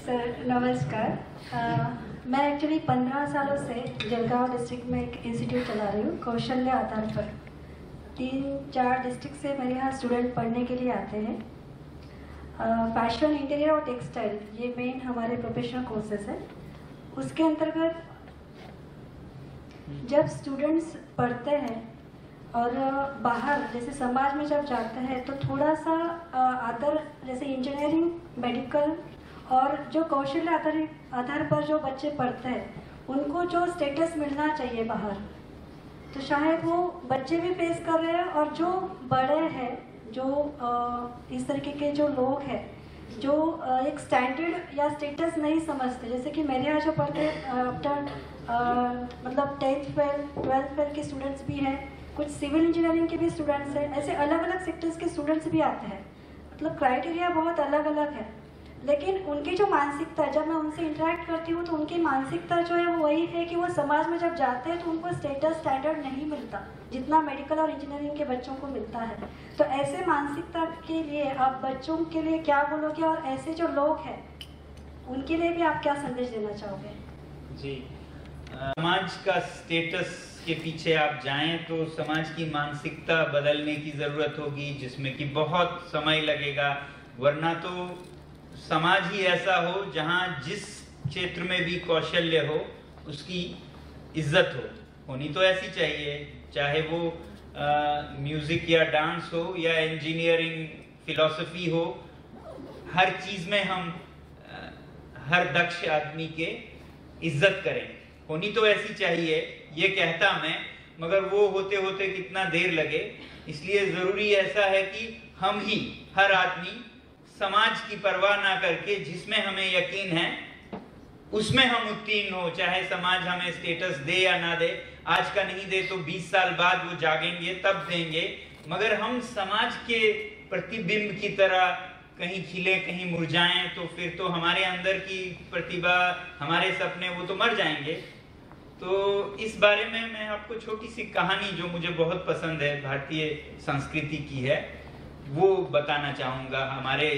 सर नमस्कार, मैं एक्चुअली 15 सालों से जलगांव डिस्ट्रिक्ट में एक इंस्टीट्यूट चला रही हूँ कौशल्य आधार पर। 3-4 डिस्ट्रिक्ट से मेरे यहाँ स्टूडेंट पढ़ने के लिए आते हैं। फैशन, इंटीरियर और टेक्सटाइल ये मेन हमारे प्रोफेशनल कोर्सेज है। उसके अंतर्गत जब स्टूडेंट्स पढ़ते हैं और बाहर जैसे समाज में जब जाते हैं तो थोड़ा सा अदर जैसे इंजीनियरिंग, मेडिकल और जो कौशल्य आधार पर जो बच्चे पढ़ते हैं उनको जो स्टेटस मिलना चाहिए बाहर, तो शायद वो बच्चे भी फेस कर रहे हैं और जो बड़े हैं, जो इस तरीके के जो लोग हैं जो एक स्टैंडर्ड या स्टेटस नहीं समझते, जैसे कि मेरे यहाँ जो पढ़ते मतलब 10th फेल 12th फेल के स्टूडेंट्स भी हैं, कुछ सिविल इंजीनियरिंग के भी स्टूडेंट्स हैं, ऐसे अलग अलग सेक्टर्स के स्टूडेंट्स भी आते हैं। मतलब क्राइटेरिया बहुत अलग अलग है, लेकिन उनकी जो मानसिकता, जब मैं उनसे इंटरेक्ट करती हूँ तो उनकी मानसिकता जो है वो वही है कि वो समाज में जब जाते हैं तो उनको स्टेटस स्टैंडर्ड नहीं मिलता जितना मेडिकल और इंजीनियरिंग के बच्चों को मिलता है। तो ऐसे मानसिकता के लिए आप बच्चों के लिए क्या बोलोगे, और ऐसे जो लोग हैं उनके लिए भी आप क्या संदेश देना चाहोगे? जी, समाज का स्टेटस के पीछे आप जाएं तो समाज की मानसिकता बदलने की ज़रूरत होगी, जिसमें कि बहुत समय लगेगा। वरना तो समाज ही ऐसा हो जहां जिस क्षेत्र में भी कौशल्य हो उसकी इज्जत होनी तो ऐसी चाहिए, चाहे वो म्यूजिक या डांस हो या इंजीनियरिंग, फिलॉसफी हो। हर चीज में हम हर दक्ष आदमी के इज्जत करें, होनी तो ऐसी चाहिए, ये कहता मैं, मगर वो होते होते कितना देर लगे। इसलिए जरूरी ऐसा है कि हम ही, हर आदमी समाज की परवाह ना करके जिसमें हमें यकीन है उसमें हम उत्तीर्ण हो, चाहे समाज हमें स्टेटस दे या ना दे। आज का नहीं दे तो 20 साल बाद वो जागेंगे तब देंगे, मगर हम समाज के प्रतिबिंब की तरह कहीं खिले कहीं मुरझाएं तो फिर तो हमारे अंदर की प्रतिभा, हमारे सपने वो तो मर जाएंगे। तो इस बारे में मैं आपको छोटी सी कहानी जो मुझे बहुत पसंद है, भारतीय संस्कृति की है, वो बताना चाहूँगा हमारे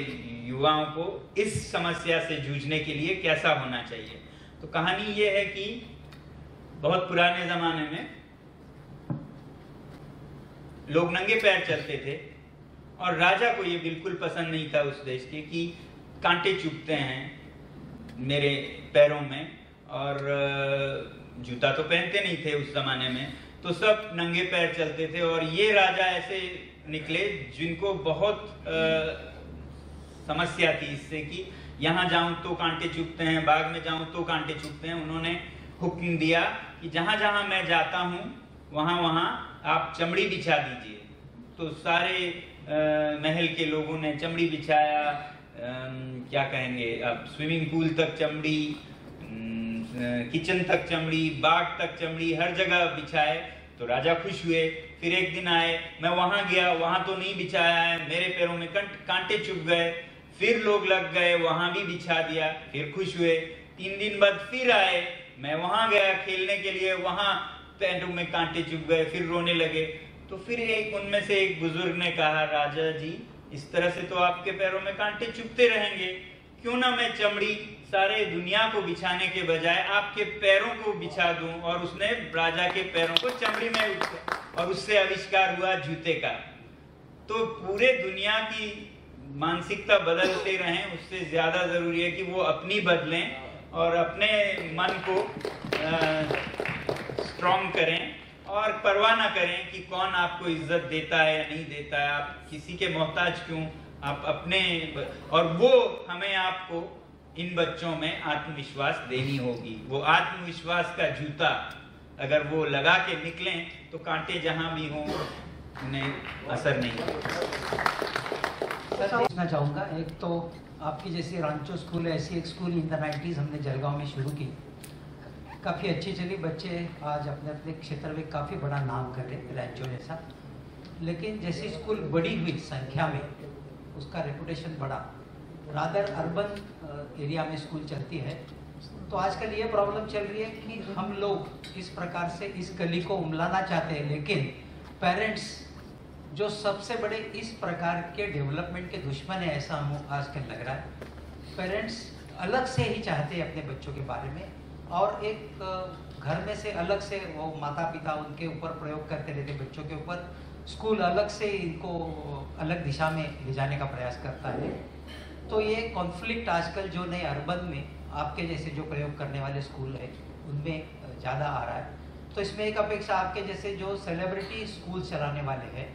युवाओं को इस समस्या से जूझने के लिए कैसा होना चाहिए। तो कहानी ये है कि बहुत पुराने ज़माने में लोग नंगे पैर चलते थे और राजा को ये बिल्कुल पसंद नहीं था उस देश के कि कांटे चुभते हैं मेरे पैरों में, और जूता तो पहनते नहीं थे उस ज़माने में, तो सब नंगे पैर चलते थे। और ये राजा ऐसे निकले जिनको बहुत समस्या थी इससे कि यहाँ जाऊं तो कांटे चुभते हैं, बाग में जाऊं तो कांटे चुभते हैं। उन्होंने हुक्म दिया कि जहाँ जहाँ मैं जाता हूँ वहाँ वहाँ आप चमड़ी बिछा दीजिए। तो सारे महल के लोगों ने चमड़ी बिछाया, क्या कहेंगे अब, स्विमिंग पूल तक चमड़ी, किचन तक चमड़ी, बाग तक चमड़ी, हर जगह बिछाए। तो राजा खुश हुए। फिर एक दिन आए, मैं वहां गया, वहां तो नहीं बिछाया है, मेरे पैरों में कांटे चुभ गए। फिर लोग लग गए, वहां भी बिछा दिया, फिर खुश हुए। 3 दिन बाद फिर आए, मैं वहां गया खेलने के लिए, वहां पैरों में कांटे चुभ गए, फिर रोने लगे। तो फिर उनमें से एक बुजुर्ग ने कहा, राजा जी इस तरह से तो आपके पैरों में कांटे चुभते रहेंगे, क्यों ना मैं चमड़ी सारे दुनिया को बिछाने के बजाय आपके पैरों को बिछा दूं। और उसने राजा के पैरों को चमड़ी में, और उससे आविष्कार हुआ जूते का। तो पूरे दुनिया की मानसिकता बदलते रहें, उससे ज्यादा जरूरी है कि वो अपनी बदलें और अपने मन को स्ट्रॉन्ग करें और परवाह ना करें कि कौन आपको इज्जत देता है या नहीं देता है, आप किसी के मोहताज क्यों, आप अपने। और वो हमें आपको इन बच्चों में आत्मविश्वास देनी होगी। वो आत्मविश्वास का जूता अगर वो लगा के निकलें तो कांटे जहां भी हों उन्हें असर नहीं पूछना चाहूँगा। एक तो आपकी जैसी रांचो स्कूल है, ऐसी एक स्कूल इन द 90s हमने जलगांव में शुरू की, काफ़ी अच्छी चली, बच्चे आज अपने अपने क्षेत्र में काफ़ी बड़ा नाम कर रहे, रांचो जैसा। लेकिन जैसी स्कूल बड़ी हुई संख्या में, उसका रेपुटेशन बढ़ा, रादर अर्बन एरिया में स्कूल चलती है, तो आजकल ये प्रॉब्लम चल रही है कि हम लोग इस प्रकार से इस गली को उमलाना चाहते हैं, लेकिन पेरेंट्स जो सबसे बड़े इस प्रकार के डेवलपमेंट के दुश्मन है, ऐसा हम आजकल लग रहा है। पेरेंट्स अलग से ही चाहते हैं अपने बच्चों के बारे में, और एक घर में से अलग से वो माता पिता उनके ऊपर प्रयोग करते रहते बच्चों के ऊपर, स्कूल अलग से इनको अलग दिशा में ले जाने का प्रयास करता है। तो ये कॉन्फ्लिक्ट आजकल जो नए अर्बन में आपके जैसे जो प्रयोग करने वाले स्कूल है उनमें ज़्यादा आ रहा है। तो इसमें एक अपेक्षा आपके जैसे जो सेलिब्रिटी स्कूल चलाने वाले हैं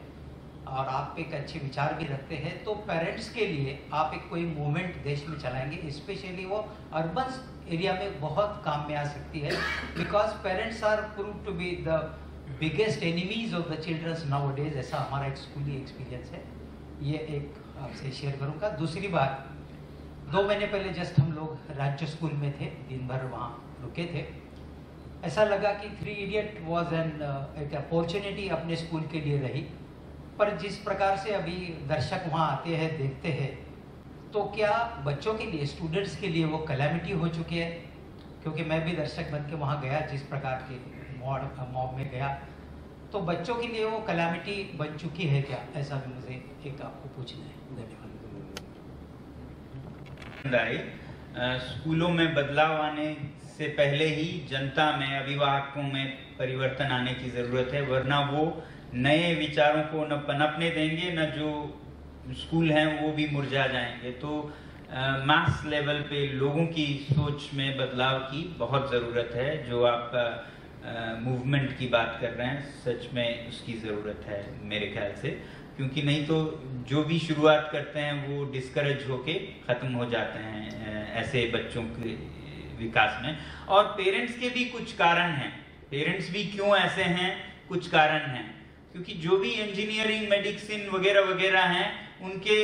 और आप एक अच्छे विचार भी रखते हैं, तो पेरेंट्स के लिए आप एक कोई मूवमेंट देश में चलाएंगे, स्पेशली वो अर्बन एरिया में बहुत काम में आ सकती है, because parents are prove to be the biggest enemies of the childrens nowadays. ऐसा हमारा एक स्कूली एक्सपीरियंस है, ये एक आपसे शेयर करूँगा। दूसरी बात, 2 महीने पहले जस्ट हम लोग राज्य स्कूल में थे, दिन भर वहाँ रुके थे। ऐसा लगा कि 3 इडियट वॉज एक अपॉर्चुनिटी अपने स्कूल के लिए रही, पर जिस प्रकार से अभी दर्शक वहाँ आते हैं देखते हैं, तो क्या बच्चों के लिए, स्टूडेंट्स के लिए वो कैलेमिटी हो चुकी है? क्योंकि मैं भी दर्शक बन के वहाँ गया, जिस प्रकार के मॉब में गया, तो बच्चों के लिए वो कैलेमिटी बन चुकी है क्या? ऐसा भी मुझे एक आपको पूछना है। धन्यवाद। स्कूलों में बदलाव आने से पहले ही जनता में, अभिभावकों में परिवर्तन आने की जरूरत है, वरना वो नए विचारों को न पनपने देंगे, न जो स्कूल हैं वो भी मुरझा जाएंगे। तो मास लेवल पे लोगों की सोच में बदलाव की बहुत ज़रूरत है। जो आपका मूवमेंट की बात कर रहे हैं, सच में उसकी ज़रूरत है मेरे ख्याल से, क्योंकि नहीं तो जो भी शुरुआत करते हैं वो डिस्करेज होके ख़त्म हो जाते हैं ऐसे बच्चों के विकास में। और पेरेंट्स के भी कुछ कारण हैं, पेरेंट्स भी क्यों ऐसे हैं, कुछ कारण हैं। क्योंकि जो भी इंजीनियरिंग, मेडिसिन वगैरह वगैरह हैं, उनके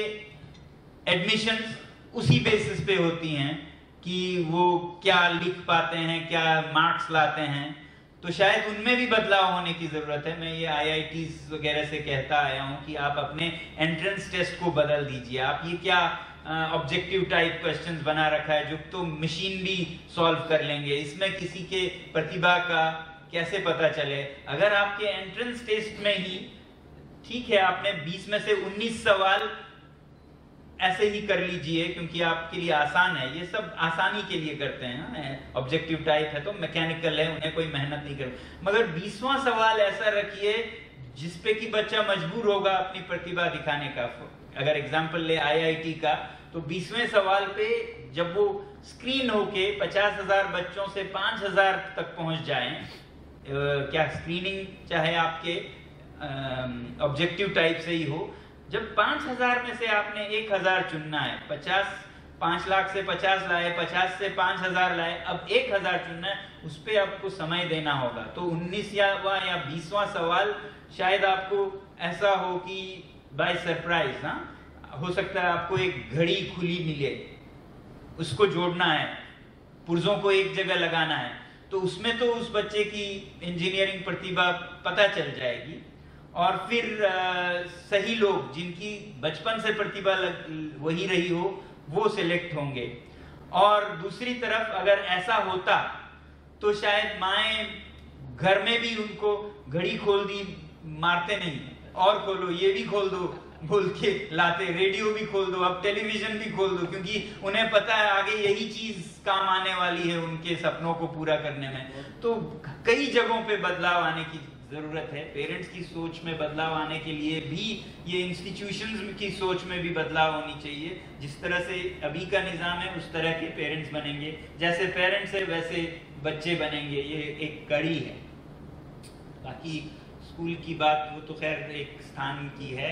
एडमिशन्स उसी बेसिस पे होती हैं कि वो क्या लिख पाते हैं, क्या मार्क्स लाते हैं। तो शायद उनमें भी बदलाव होने की जरूरत है। मैं ये IITs वगैरह से कहता आया हूँ कि आप अपने एंट्रेंस टेस्ट को बदल दीजिए। आप ये क्या ऑब्जेक्टिव टाइप क्वेश्चंस बना रखा है जो तो मशीन भी सॉल्व कर लेंगे, इसमें किसी के प्रतिभा का कैसे पता चले? अगर आपके एंट्रेंस टेस्ट में ही, ठीक है, आपने 20 में से 19 सवाल ऐसे ही कर लीजिए क्योंकि आपके लिए आसान है, ये सब आसानी के लिए करते हैं। ऑब्जेक्टिव टाइप है तो मैकेनिकल है, उन्हें कोई मेहनत नहीं कर, मगर 20वां सवाल ऐसा रखिए जिसपे कि बच्चा मजबूर होगा अपनी प्रतिभा दिखाने का। अगर एग्जाम्पल ले IIT का, तो 20वें सवाल पे जब वो स्क्रीन होके 50,000 बच्चों से 5,000 तक पहुंच जाएं, क्या स्क्रीनिंग चाहे आपके ऑब्जेक्टिव टाइप से ही हो, जब 5,000 में से आपने 1,000 चुनना है, 5 लाख से 50 लाए, 50 से 5,000 लाए, अब 1,000 चुनना है, उस पर आपको समय देना होगा। तो 19वां या 20वां सवाल शायद आपको ऐसा हो कि बाय सरप्राइज, हो सकता है आपको एक घड़ी खुली मिले, उसको जोड़ना है, पुर्जों को एक जगह लगाना है, तो उसमें तो उस बच्चे की इंजीनियरिंग प्रतिभा पता चल जाएगी। और फिर सही लोग जिनकी बचपन से प्रतिभा वही रही हो, वो सिलेक्ट होंगे। और दूसरी तरफ अगर ऐसा होता तो शायद माएँ घर में भी उनको घड़ी खोल दी, मारते नहीं, और खोलो, ये भी खोल दो बोल के लाते, रेडियो भी खोल दो, अब टेलीविजन भी खोल दो, क्योंकि उन्हें पता है आगे यही चीज काम आने वाली है उनके सपनों को पूरा करने में। तो कई जगहों पे बदलाव आने की जरूरत है। पेरेंट्स की सोच में बदलाव आने के लिए भी ये इंस्टीट्यूशंस की सोच में भी बदलाव होनी चाहिए। जिस तरह से अभी का निज़ाम है उस तरह के पेरेंट्स बनेंगे, जैसे पेरेंट्स है वैसे बच्चे बनेंगे, ये एक कड़ी है। बाकी स्कूल की बात वो तो खैर एक स्थान की है,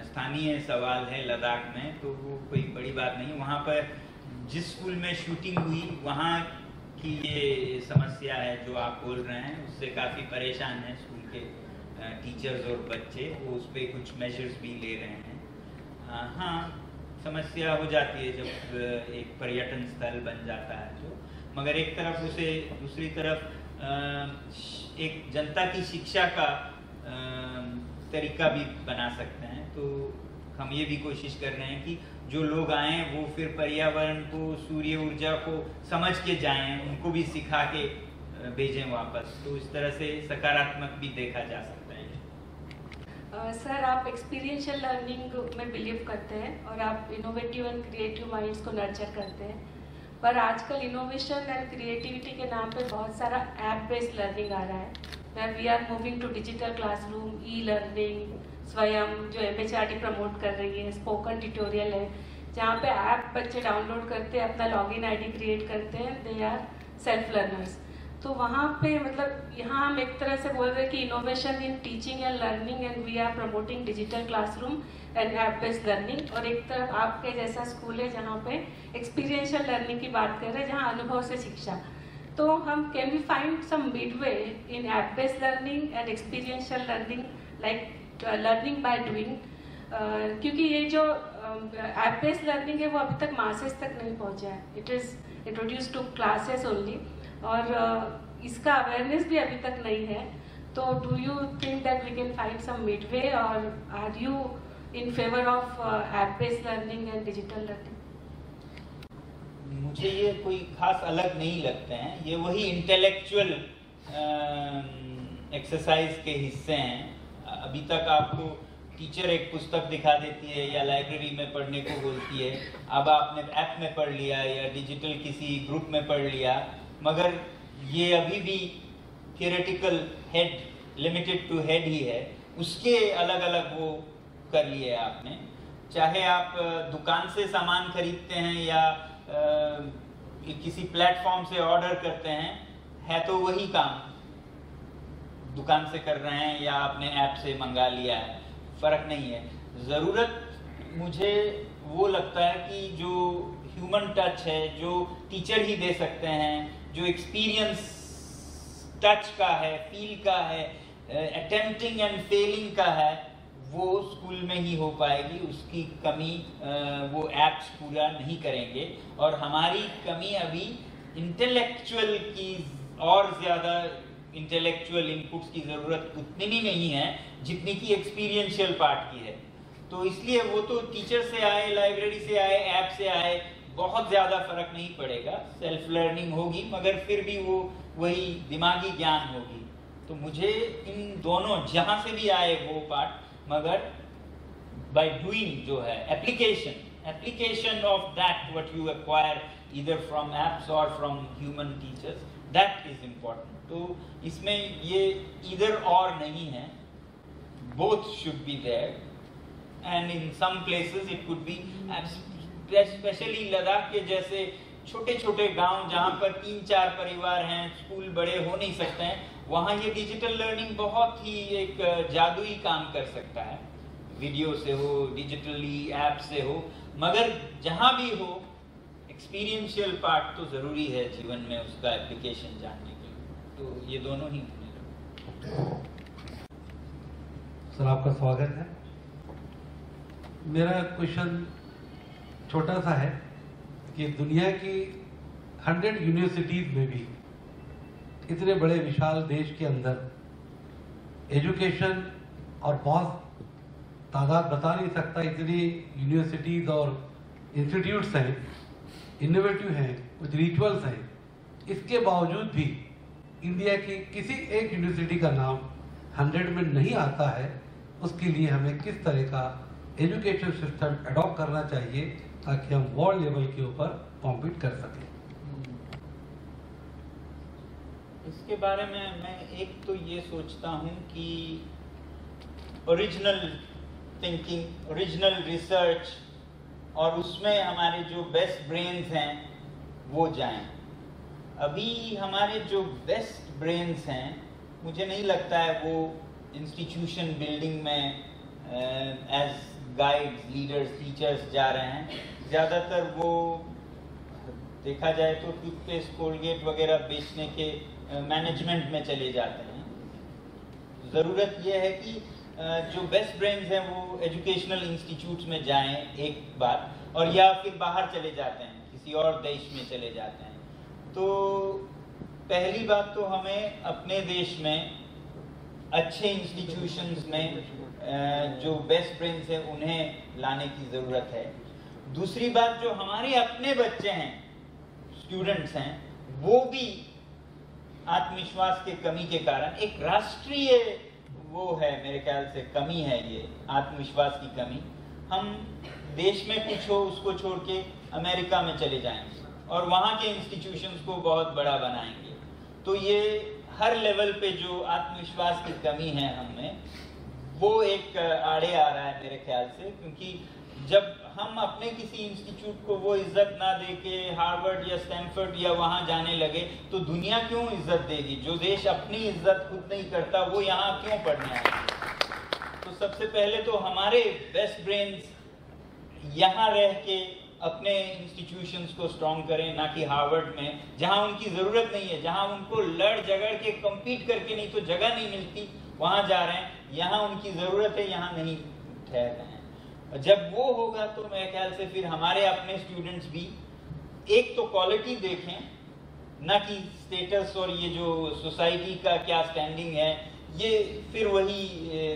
स्थानीय सवाल है लद्दाख में, तो वो कोई बड़ी बात नहीं। वहाँ पर जिस स्कूल में शूटिंग हुई वहाँ की ये समस्या है जो आप बोल रहे हैं, उससे काफ़ी परेशान हैं स्कूल के टीचर्स और बच्चे, वो उस पर कुछ मेजर्स भी ले रहे हैं। हाँ, समस्या हो जाती है जब एक पर्यटन स्थल बन जाता है तो, मगर एक तरफ उसे दूसरी तरफ एक जनता की शिक्षा का तरीका भी बना सकते हैं। तो हम ये भी कोशिश कर रहे हैं कि जो लोग आएँ वो फिर पर्यावरण को, सूर्य ऊर्जा को समझ के जाएं, उनको भी सिखा के भेजें वापस। तो इस तरह से सकारात्मक भी देखा जा सकता है। सर, आप एक्सपीरियंशियल लर्निंग में बिलीव करते हैं और आप इनोवेटिव एंड क्रिएटिव माइंड्स को नर्चर करते हैं, पर आजकल इनोवेशन एंड क्रिएटिविटी के नाम पे बहुत सारा ऐप बेस्ड लर्निंग आ रहा है। We are moving to digital classroom, e learning, Swayam जो MHRD प्रमोट कर रही है, स्पोकन ट्यूटोरियल है। जहाँ पे ऐप बच्चे डाउनलोड करते हैं, अपना लॉगिन आईडी क्रिएट करते हैं, दे आर सेल्फ लर्नर्स। तो वहाँ पे मतलब यहाँ हम एक तरह से बोल रहे हैं कि innovation in teaching and learning and we are promoting digital classroom and app based learning. और एक तरफ आपके जैसा स्कूल है जहाँ पे एक्सपीरियंशियल लर्निंग की बात कर रहे हैं, जहाँ अनुभव से शिक्षा। तो हम can we find some midway in app based learning and experiential learning, like learning by doing, क्योंकि ये जो ऐप बेस्ड लर्निंग है वो अभी तक मासेस तक नहीं पहुंचा है। It is introduce to classes only, और इसका अवेयरनेस भी अभी तक नहीं है। तो do you think that we can find some midway, और are you in favour of app based learning and digital learning? मुझे ये कोई खास अलग नहीं लगते हैं, ये वही इंटेलेक्चुअल एक्सरसाइज के हिस्से हैं। अभी तक आपको टीचर एक पुस्तक दिखा देती है या लाइब्रेरी में पढ़ने को बोलती है, अब आपने ऐप में पढ़ लिया या डिजिटल किसी ग्रुप में पढ़ लिया, मगर ये अभी भी theoretical head, limited to head ही है। उसके अलग अलग वो कर लिए आपने, चाहे आप दुकान से सामान खरीदते हैं या किसी प्लेटफॉर्म से ऑर्डर करते हैं, है तो वही काम दुकान से कर रहे हैं या आपने ऐप से मंगा लिया है, फर्क नहीं है। ज़रूरत मुझे वो लगता है कि जो ह्यूमन टच है, जो टीचर ही दे सकते हैं, जो एक्सपीरियंस टच का है, फील का है, अटेम्प्टिंग एंड फेलिंग का है, वो स्कूल में ही हो पाएगी। उसकी कमी वो ऐप्स पूरा नहीं करेंगे। और हमारी कमी अभी इंटेलेक्चुअल की, और ज़्यादा इंटेलेक्चुअल इनपुट्स की ज़रूरत उतनी भी नहीं है जितनी की एक्सपीरियंशियल पार्ट की है। तो इसलिए वो तो टीचर से आए, लाइब्रेरी से आए, ऐप से आए, बहुत ज़्यादा फर्क नहीं पड़ेगा। सेल्फ लर्निंग होगी मगर फिर भी वो वही दिमागी ज्ञान होगी। तो मुझे इन दोनों जहाँ से भी आए वो पार्ट, मगर बाय डूइंग जो है application of that what you acquire either from apps और from human teachers, that is important. तो इसमें ये ईदर और नहीं है, both should be there and in some places it could be, especially Ladakh के जैसे छोटे छोटे गांव जहां पर 3-4 परिवार हैं, स्कूल बड़े हो नहीं सकते हैं, वहां ये डिजिटल लर्निंग बहुत ही एक जादुई काम कर सकता है। वीडियो से हो, डिजिटली ऐप से हो, मगर जहां भी हो एक्सपीरियंशियल पार्ट तो ज़रूरी है जीवन में, उसका एप्लीकेशन जानने के लिए। तो ये दोनों ही होने लगे। सर आपका स्वागत है। मेरा क्वेश्चन छोटा सा है कि दुनिया की 100 यूनिवर्सिटीज में भी, इतने बड़े विशाल देश के अंदर एजुकेशन, और बहुत तादाद बता नहीं सकता, इतनी यूनिवर्सिटीज और इंस्टीट्यूट्स हैं, इनोवेटिव हैं, कुछ रिचुअल्स हैं, इसके बावजूद भी इंडिया की किसी एक यूनिवर्सिटी का नाम 100 में नहीं आता है। उसके लिए हमें किस तरह का एजुकेशन सिस्टम अडॉप्ट करना चाहिए ताकि हम वर्ल्ड लेवल के ऊपर कॉम्पीट कर सकें? इसके बारे में मैं एक तो ये सोचता हूँ कि ओरिजिनल थिंकिंग, ओरिजिनल रिसर्च, और उसमें हमारे जो बेस्ट ब्रेन्स हैं वो जाएं। अभी हमारे जो बेस्ट ब्रेन्स हैं, मुझे नहीं लगता है वो इंस्टीट्यूशन बिल्डिंग में एज गाइड्स, लीडर्स, टीचर्स जा रहे हैं। ज़्यादातर वो देखा जाए तो टूथपेस्ट, कोलगेट वगैरह बेचने के मैनेजमेंट में चले जाते हैं। ज़रूरत यह है कि जो बेस्ट ब्रेन्स हैं वो एजुकेशनल इंस्टीट्यूट्स में जाएं एक बार, और या फिर बाहर चले जाते हैं, किसी और देश में चले जाते हैं। तो पहली बात तो हमें अपने देश में अच्छे इंस्टीट्यूशंस में जो बेस्ट ब्रेन्स हैं उन्हें लाने की ज़रूरत है। दूसरी बात, जो हमारे अपने बच्चे हैं, स्टूडेंट्स हैं, वो भी आत्मविश्वास के कमी के कारण, एक राष्ट्रीय वो है मेरे ख्याल से कमी है, ये आत्मविश्वास की कमी। हम देश में कुछ हो उसको छोड़ के अमेरिका में चले जाएंगे और वहाँ के इंस्टीट्यूशंस को बहुत बड़ा बनाएंगे। तो ये हर लेवल पे जो आत्मविश्वास की कमी है हमें, वो एक आड़े आ रहा है मेरे ख्याल से, क्योंकि जब हम अपने किसी इंस्टीट्यूट को वो इज्जत ना देके हार्वर्ड या स्टैनफोर्ड या वहां जाने लगे तो दुनिया क्यों इज्जत देगी? जो देश अपनी इज्जत खुद नहीं करता वो यहाँ क्यों पढ़ने आए? तो सबसे पहले तो हमारे बेस्ट ब्रेन्स यहाँ रह के अपने इंस्टीट्यूशंस को स्ट्रॉन्ग करें, ना कि हार्वर्ड में जहाँ उनकी ज़रूरत नहीं है, जहाँ उनको लड़ झगड़ के कम्पीट करके नहीं तो जगह नहीं मिलती वहाँ जा रहे हैं। यहाँ उनकी ज़रूरत है, यहाँ नहीं ठहर रहे हैं। जब वो होगा तो मेरे ख्याल से फिर हमारे अपने स्टूडेंट्स भी एक तो क्वालिटी देखें, ना कि स्टेटस और ये जो सोसाइटी का क्या स्टैंडिंग है, ये फिर वही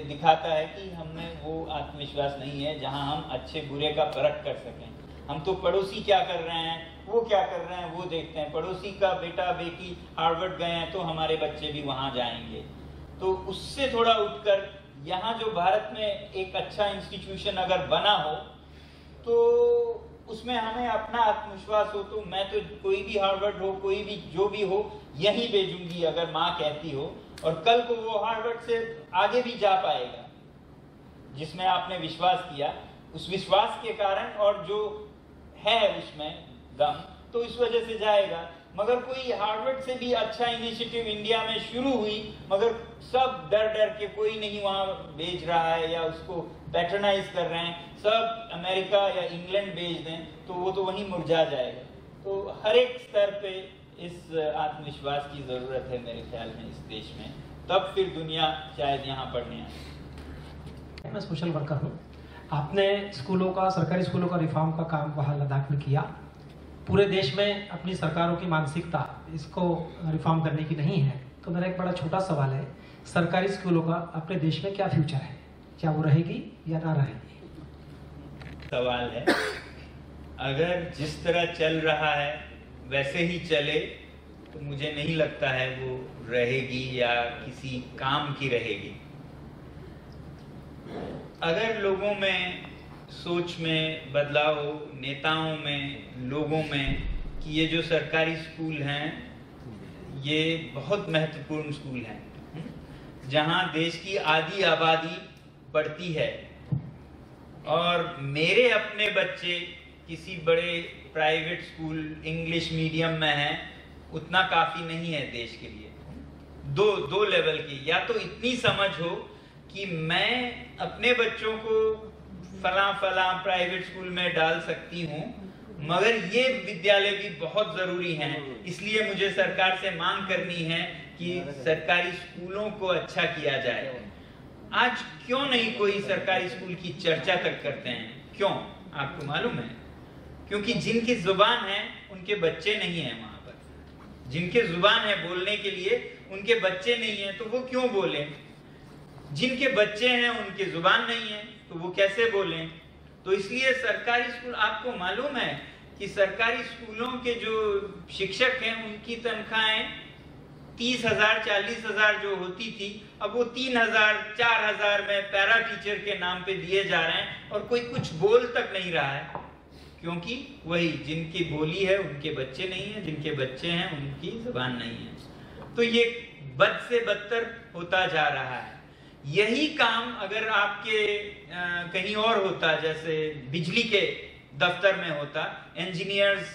दिखाता है कि हमें वो आत्मविश्वास नहीं है जहां हम अच्छे बुरे का फर्क कर सकें। हम तो पड़ोसी क्या कर रहे हैं, वो क्या कर रहे हैं वो देखते हैं। पड़ोसी का बेटा बेटी हार्वर्ड गए हैं तो हमारे बच्चे भी वहां जाएंगे। तो उससे थोड़ा उठकर यहाँ जो भारत में एक अच्छा इंस्टीट्यूशन अगर बना हो तो उसमें हमें अपना आत्मविश्वास हो, तो मैं तो कोई भी हार्वर्ड हो, कोई भी जो भी हो, यहीं भेजूंगी अगर माँ कहती हो, और कल को वो हार्वर्ड से आगे भी जा पाएगा जिसमें आपने विश्वास किया। उस विश्वास के कारण और जो है उसमें दम, तो इस वजह से जाएगा। मगर कोई हार्वर्ड से भी अच्छा इनिशिएटिव इंडिया में शुरू हुई, मगर सब डर डर के कोई नहीं वहाँ भेज रहा है या उसको पैटर्नाइज कर रहे हैं, सब अमेरिका या इंग्लैंड भेज दें तो वो तो वहीं मुरझा जाएगा। तो हर एक स्तर पे इस आत्मविश्वास की ज़रूरत है मेरे ख्याल में इस देश में, तब फिर दुनिया शायद यहाँ पढ़ने आए। मैं सोशल वर्कर हूँ। आपने स्कूलों का, सरकारी स्कूलों का रिफॉर्म का काम वहाँ लद्दाख में किया। पूरे देश में अपनी सरकारों की मानसिकता इसको रिफॉर्म करने की नहीं है, तो मेरा एक बड़ा छोटा सवाल है, सरकारी स्कूलों का अपने देश में क्या फ्यूचर है? क्या वो रहेगी या ना रहेगी? सवाल है, अगर जिस तरह चल रहा है वैसे ही चले तो मुझे नहीं लगता है वो रहेगी या किसी काम की रहेगी। अगर लोगों में सोच में बदलाव हो, नेताओं में, लोगों में, कि ये जो सरकारी स्कूल हैं ये बहुत महत्वपूर्ण स्कूल हैं जहां देश की आधी आबादी पढ़ती है, और मेरे अपने बच्चे किसी बड़े प्राइवेट स्कूल इंग्लिश मीडियम में हैं, उतना काफी नहीं है देश के लिए। दो लेवल की, या तो इतनी समझ हो कि मैं अपने बच्चों को फला प्राइवेट स्कूल में डाल सकती हूँ, मगर ये विद्यालय भी बहुत जरूरी हैं, इसलिए मुझे सरकार से मांग करनी है कि सरकारी स्कूलों को अच्छा किया जाए। आज क्यों नहीं कोई सरकारी स्कूल की चर्चा तक करते हैं? क्यों? आपको मालूम है? क्योंकि जिनकी जुबान है उनके बच्चे नहीं है वहां पर। जिनके जुबान है बोलने के लिए उनके बच्चे नहीं है, तो वो क्यों बोले? जिनके बच्चे हैं उनकी जुबान नहीं है तो वो कैसे बोलें? तो इसलिए सरकारी स्कूल, आपको मालूम है कि सरकारी स्कूलों के जो शिक्षक हैं उनकी तनख्वाहें 30,000 40,000 जो होती थी, अब वो 3,000 4,000 में पैरा टीचर के नाम पे दिए जा रहे हैं, और कोई कुछ बोल तक नहीं रहा है, क्योंकि वही जिनकी बोली है उनके बच्चे नहीं है, जिनके बच्चे हैं उनकी जुबान नहीं है। तो ये बद से बदतर होता जा रहा है। यही काम अगर आपके कहीं और होता, जैसे बिजली के दफ्तर में होता, इंजीनियर्स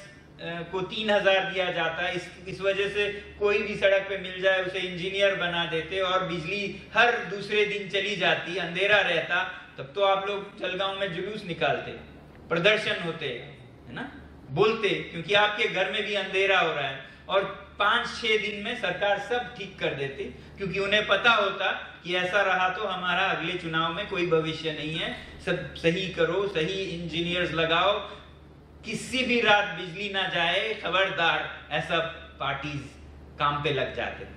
को 3,000 दिया जाता, इस वजह से कोई भी सड़क पे मिल जाए उसे इंजीनियर बना देते, और बिजली हर दूसरे दिन चली जाती, अंधेरा रहता, तब तो आप लोग जलगांव में जुलूस निकालते, प्रदर्शन होते, है ना, बोलते, क्योंकि आपके घर में भी अंधेरा हो रहा है, और 5-6 दिन में सरकार सब ठीक कर देती, क्योंकि उन्हें पता होता कि ऐसा रहा तो हमारा अगले चुनाव में कोई भविष्य नहीं है, सब सही करो, सही इंजीनियर्स लगाओ, किसी भी रात बिजली ना जाए, खबरदार, ऐसा पार्टीज काम पे लग जाते।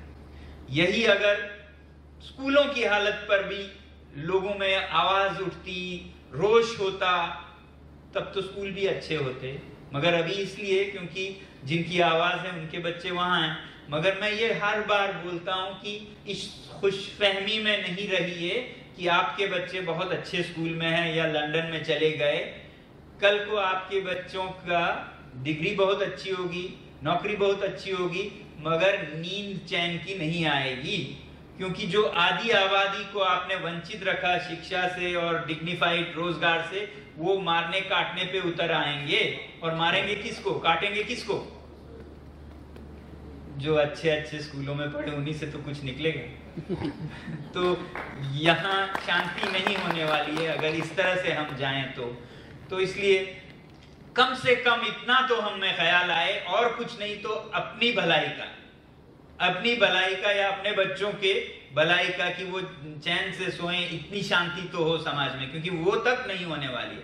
यही अगर स्कूलों की हालत पर भी लोगों में आवाज उठती, रोष होता, तब तो स्कूल भी अच्छे होते। मगर अभी इसलिए क्योंकि जिनकी आवाज है उनके बच्चे वहां हैं। मगर मैं ये हर बार बोलता हूं कि इस खुशफहमी में नहीं रहिए कि आपके बच्चे बहुत अच्छे स्कूल में हैं या लंदन में चले गए। कल को आपके बच्चों का डिग्री बहुत अच्छी होगी, नौकरी बहुत अच्छी होगी, मगर नींद चैन की नहीं आएगी। क्योंकि जो आधी आबादी को आपने वंचित रखा शिक्षा से और डिग्निफाइड रोजगार से, वो मारने काटने पे उतर आएंगे। और मारेंगे किसको, काटेंगे किसको? जो अच्छे अच्छे स्कूलों में पढ़े उन्हीं से तो कुछ निकलेगा। तो यहाँ शांति नहीं होने वाली है अगर इस तरह से हम जाएं तो इसलिए कम से कम इतना तो हम में ख्याल आए, और कुछ नहीं तो अपनी भलाई का या अपने बच्चों के भलाई का, कि वो चैन से सोएं, इतनी शांति तो हो समाज में, क्योंकि वो तक नहीं होने वाली है।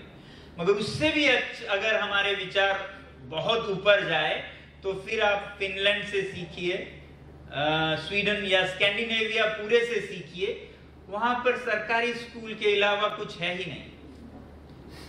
मगर उससे भी अगर हमारे विचार बहुत ऊपर जाए तो फिर आप फिनलैंड से सीखिए, स्वीडन या स्कैंडिनेविया पूरे से सीखिए। वहां पर सरकारी स्कूल के अलावा कुछ है ही नहीं।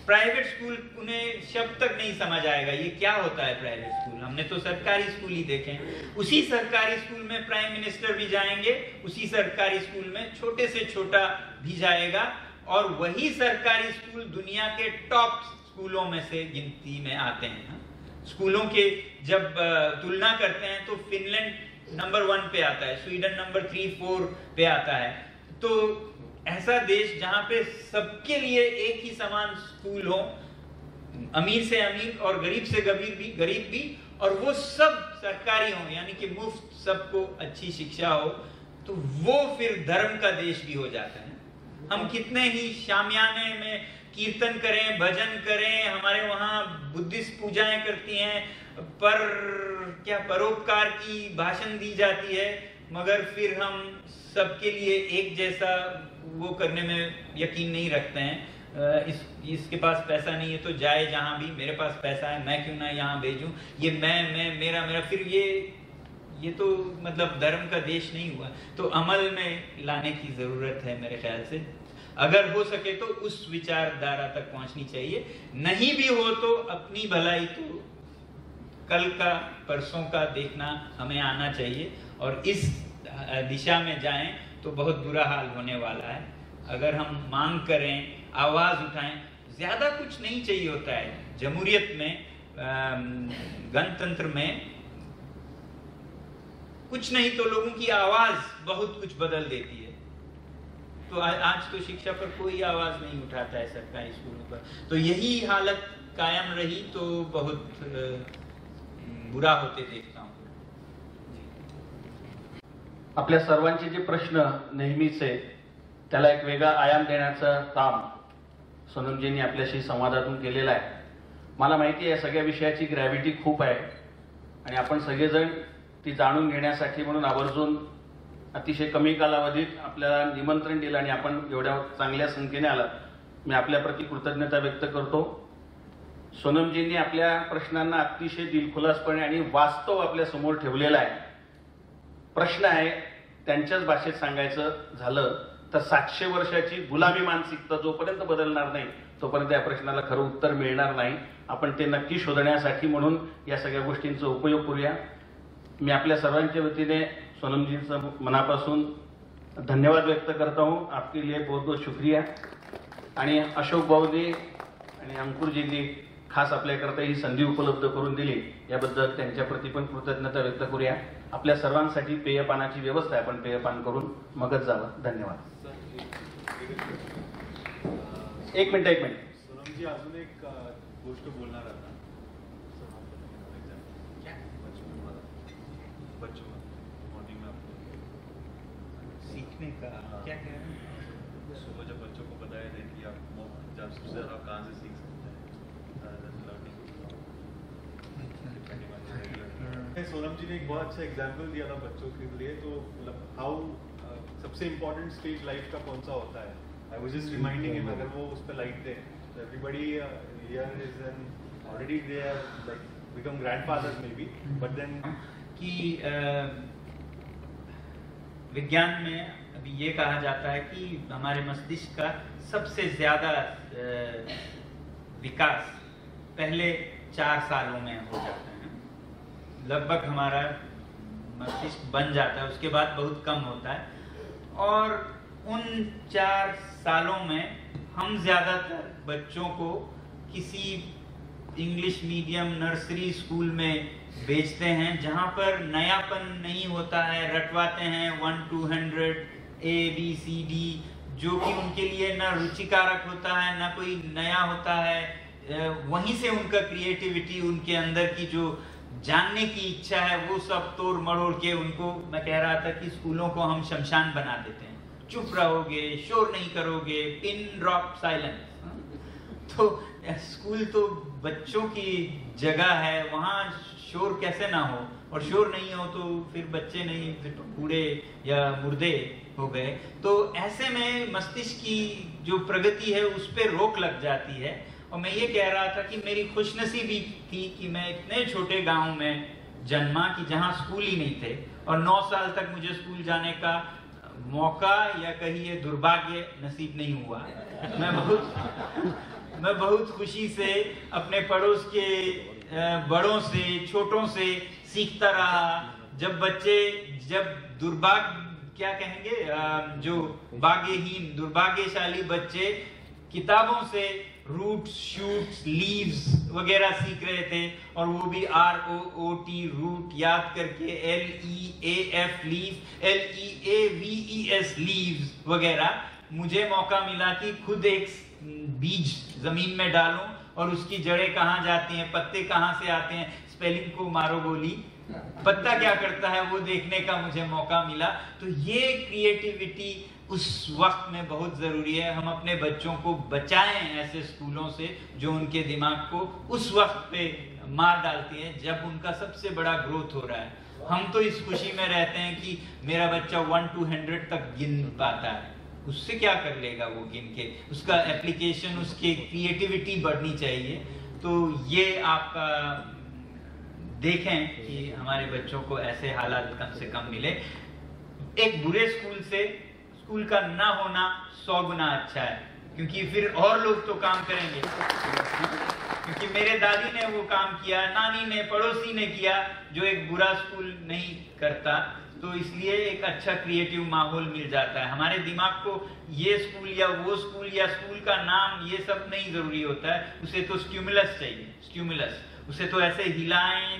प्राइवेट स्कूल उन्हें शब्द तक नहीं समझ आएगा ये क्या होता है प्राइवेट स्कूल। हमने तो सरकारी स्कूल ही देखे हैं। उसी सरकारी स्कूल में प्राइम मिनिस्टर भी जाएंगे, उसी सरकारी स्कूल में छोटे से छोटा भी जाएगा, और वही सरकारी स्कूल दुनिया के टॉप स्कूलों में से गिनती में आते हैं। स्कूलों के जब तुलना करते हैं तो फिनलैंड नंबर 1 पे आता है, स्वीडन नंबर 3-4 पे आता है। तो ऐसा देश जहां पे सबके लिए एक ही समान स्कूल हो, अमीर से अमीर और गरीब से गरीब भी, और वो सब सरकारी हो, यानी कि मुफ्त सबको अच्छी शिक्षा हो, तो वो फिर धर्म का देश भी हो जाता है। हम कितने ही शामियाने में कीर्तन करें, भजन करें, हमारे वहाँ बुद्धिस्ट पूजाएं करती हैं, परोपकार की भाषण दी जाती है, मगर फिर हम सबके लिए एक जैसा वो करने में यकीन नहीं रखते हैं। इसके पास पैसा नहीं है तो जाए जहां भी, मेरे पास पैसा है मैं क्यों ना यहाँ भेजूं, ये मैं मेरा फिर ये तो मतलब धर्म का देश नहीं हुआ। तो अमल में लाने की जरूरत है मेरे ख्याल से। अगर हो सके तो उस विचारधारा तक पहुंचनी चाहिए, नहीं भी हो तो अपनी भलाई तो कल का परसों का देखना हमें आना चाहिए, और इस दिशा में जाएं तो बहुत बुरा हाल होने वाला है। अगर हम मांग करें, आवाज उठाएं, ज्यादा कुछ नहीं चाहिए होता है जमहूरियत में, गणतंत्र में कुछ नहीं तो लोगों की आवाज बहुत कुछ बदल देती है। तो आज तो शिक्षा पर कोई आवाज नहीं उठाता है सरकारी स्कूलों पर। तो यही हालत कायम रही तो बहुत बुरा होते देखता हूँ। आपल्या सर्वांचे जे प्रश्न नेहमीचे त्याला एक वेगळा आयाम देण्याचं काम सोनमजींनी आपल्याशी संवादातून केलेलं आहे। मला माहिती आहे सगळ्या विषयाची ग्रॅव्हिटी खूप आहे आणि आपण सगळेजण ती जाणून घेण्यासाठी म्हणून आवर्जून अतिशय कमी कालावधीत आपल्याला निमंत्रण दिलं आणि आपण एवढ्या चांगल्या संख्येने आलात। मी आपल्याप्रती कृतज्ञता व्यक्त करतो। सोनमजींनी आपल्या प्रश्नांना अतिशय दिलखुलासपणे आणि वास्तव आपल्या समोर ठेवलेला आहे। प्रश्न आहे त्यांच्याच भाषेत सांगायचं झालं तर 700 वर्षाची गुलामी मानसिकता जोपर्यंत बदलणार नाही तोपर्यंत या प्रश्नाला खरं उत्तर मिळणार नाही। आपण ते नक्की शोधण्यासाठी म्हणून या सगळ्या गोष्टींचा उपयोग करूया। मी आपल्या सर्वांच्या वतीने सोनमजींचं मनापासून धन्यवाद व्यक्त करता हूं। आपके लिए बहुत बहुत शुक्रिया। आणि अशोक भाऊजी आणि अंकुरजींनी खास आपल्याकरता ही संधी उपलब्ध करून दिली याबद्दल त्यांच्याप्रती पण कृतज्ञता व्यक्त करूया। आपल्या सर्वांसाठी पेयपानाची व्यवस्था आहे, आपण पेयपान करून मगच जावं। धन्यवाद। एक मिनिट सोनमजी अजून एक गोष्ट बोलणार आता। बच्चों मॉर्निंग में आपको सीखने का क्या कह रहे हैं? सुबह जब बच्चों को बताया था कि आप जब सबसे ज्यादा कहाँ से सीख सकते हैं। सोनम जी ने एक बहुत अच्छा एग्जाम्पल दिया था बच्चों के लिए। तो हाउ सबसे इम्पोर्टेंट स्टेज लाइफ का कौन सा होता है। I was just reminding him, अगर वो उस पर लाइट दे तो everybody here is an already they are like become grandfathers may be, but then कि विज्ञान में अभी ये कहा जाता है कि हमारे मस्तिष्क का सबसे ज्यादा विकास पहले 4 सालों में हो जाता है। लगभग हमारा मस्तिष्क बन जाता है, उसके बाद बहुत कम होता है। और उन 4 सालों में हम ज्यादातर बच्चों को किसी इंग्लिश मीडियम नर्सरी स्कूल में भेजते हैं जहां पर नयापन नहीं होता है, रटवाते हैं 1 to 100 ABCD, जो कि उनके लिए ना रुचिकारक होता है ना कोई नया होता है, वहीं से उनका क्रिएटिविटी, उनके अंदर की जो जानने की इच्छा है, वो सब तोड़ मरोड़ के उनको, मैं कह रहा था कि स्कूलों को हम शमशान बना देते हैं, चुप रहोगे, शोर नहीं करोगे, पिन ड्रॉप साइलेंस। तो स्कूल तो बच्चों की जगह है, वहाँ शोर कैसे ना हो, और शोर नहीं हो तो फिर बच्चे नहीं, फिर तो कूड़े या मुर्दे हो गए। तो ऐसे में मस्तिष्क की जो प्रगति है उस पर रोक लग जाती है। और मैं ये कह रहा था कि मेरी खुशनसीबी थी कि मैं इतने छोटे गांव में जन्मा कि जहाँ स्कूल ही नहीं थे, और 9 साल तक मुझे स्कूल जाने का मौका या कहिए दुर्भाग्य नसीब नहीं हुआ। मैं बहुत खुशी से अपने पड़ोस के बड़ों से, छोटों से सीखता रहा। जब दुर्भाग्य क्या कहेंगे, जो भाग्यहीन दुर्भाग्यशाली बच्चे किताबों से रूट्स, शूट्स, लीव्स वगैरह सीख रहे थे, और वो भी ROOT रूट याद करके, LEAF लीव, LEAVES लीव्स वगैरह, मुझे मौका मिला कि खुद एक बीज जमीन में डालूं और उसकी जड़ें कहाँ जाती हैं, पत्ते कहाँ से आते हैं, स्पेलिंग को मारो गोली, पत्ता क्या करता है वो देखने का मुझे मौका मिला। तो ये क्रिएटिविटी उस वक्त में बहुत जरूरी है। हम अपने बच्चों को बचाएं ऐसे स्कूलों से जो उनके दिमाग को उस वक्त पे मार डालती है जब उनका सबसे बड़ा ग्रोथ हो रहा है। हम तो इस खुशी में रहते हैं कि मेरा बच्चा 1 to 100 तक गिन पाता है, उससे क्या कर लेगा वो गिन के, उसका एप्लीकेशन, उसकी क्रिएटिविटी बढ़नी चाहिए। तो ये आपका देखें कि हमारे बच्चों को ऐसे हालात कम से कम मिले। एक बुरे स्कूल का ना होना 100 गुना अच्छा है, क्योंकि फिर और लोग तो काम करेंगे, क्योंकि मेरे दादी ने वो काम किया, नानी ने, पड़ोसी ने किया, जो एक बुरा स्कूल नहीं करता। तो इसलिए एक अच्छा क्रिएटिव माहौल मिल जाता है। हमारे दिमाग को ये स्कूल या वो स्कूल या स्कूल का नाम ये सब नहीं जरूरी होता है, उसे तो स्टिमुलस चाहिए, स्टिमुलस। उसे तो ऐसे हिलाएं,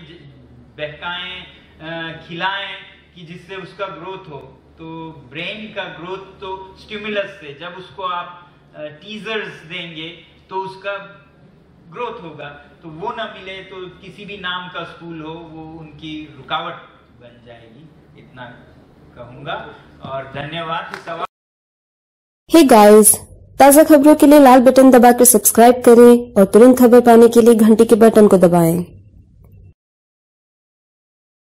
बहकाएं, खिलाएं कि जिससे उसका ग्रोथ हो। तो ब्रेन का ग्रोथ तो स्टिमुलस से, जब उसको आप टीजर्स देंगे तो उसका ग्रोथ होगा। तो वो ना मिले तो किसी भी नाम का स्कूल हो वो उनकी रुकावट बन जाएगी। इतना कहूंगा और धन्यवाद। हे गाइस, ताज़ा खबरों के लिए लाल बटन दबाकर सब्सक्राइब करें और तुरंत खबर पाने के लिए घंटी के बटन को दबाएं।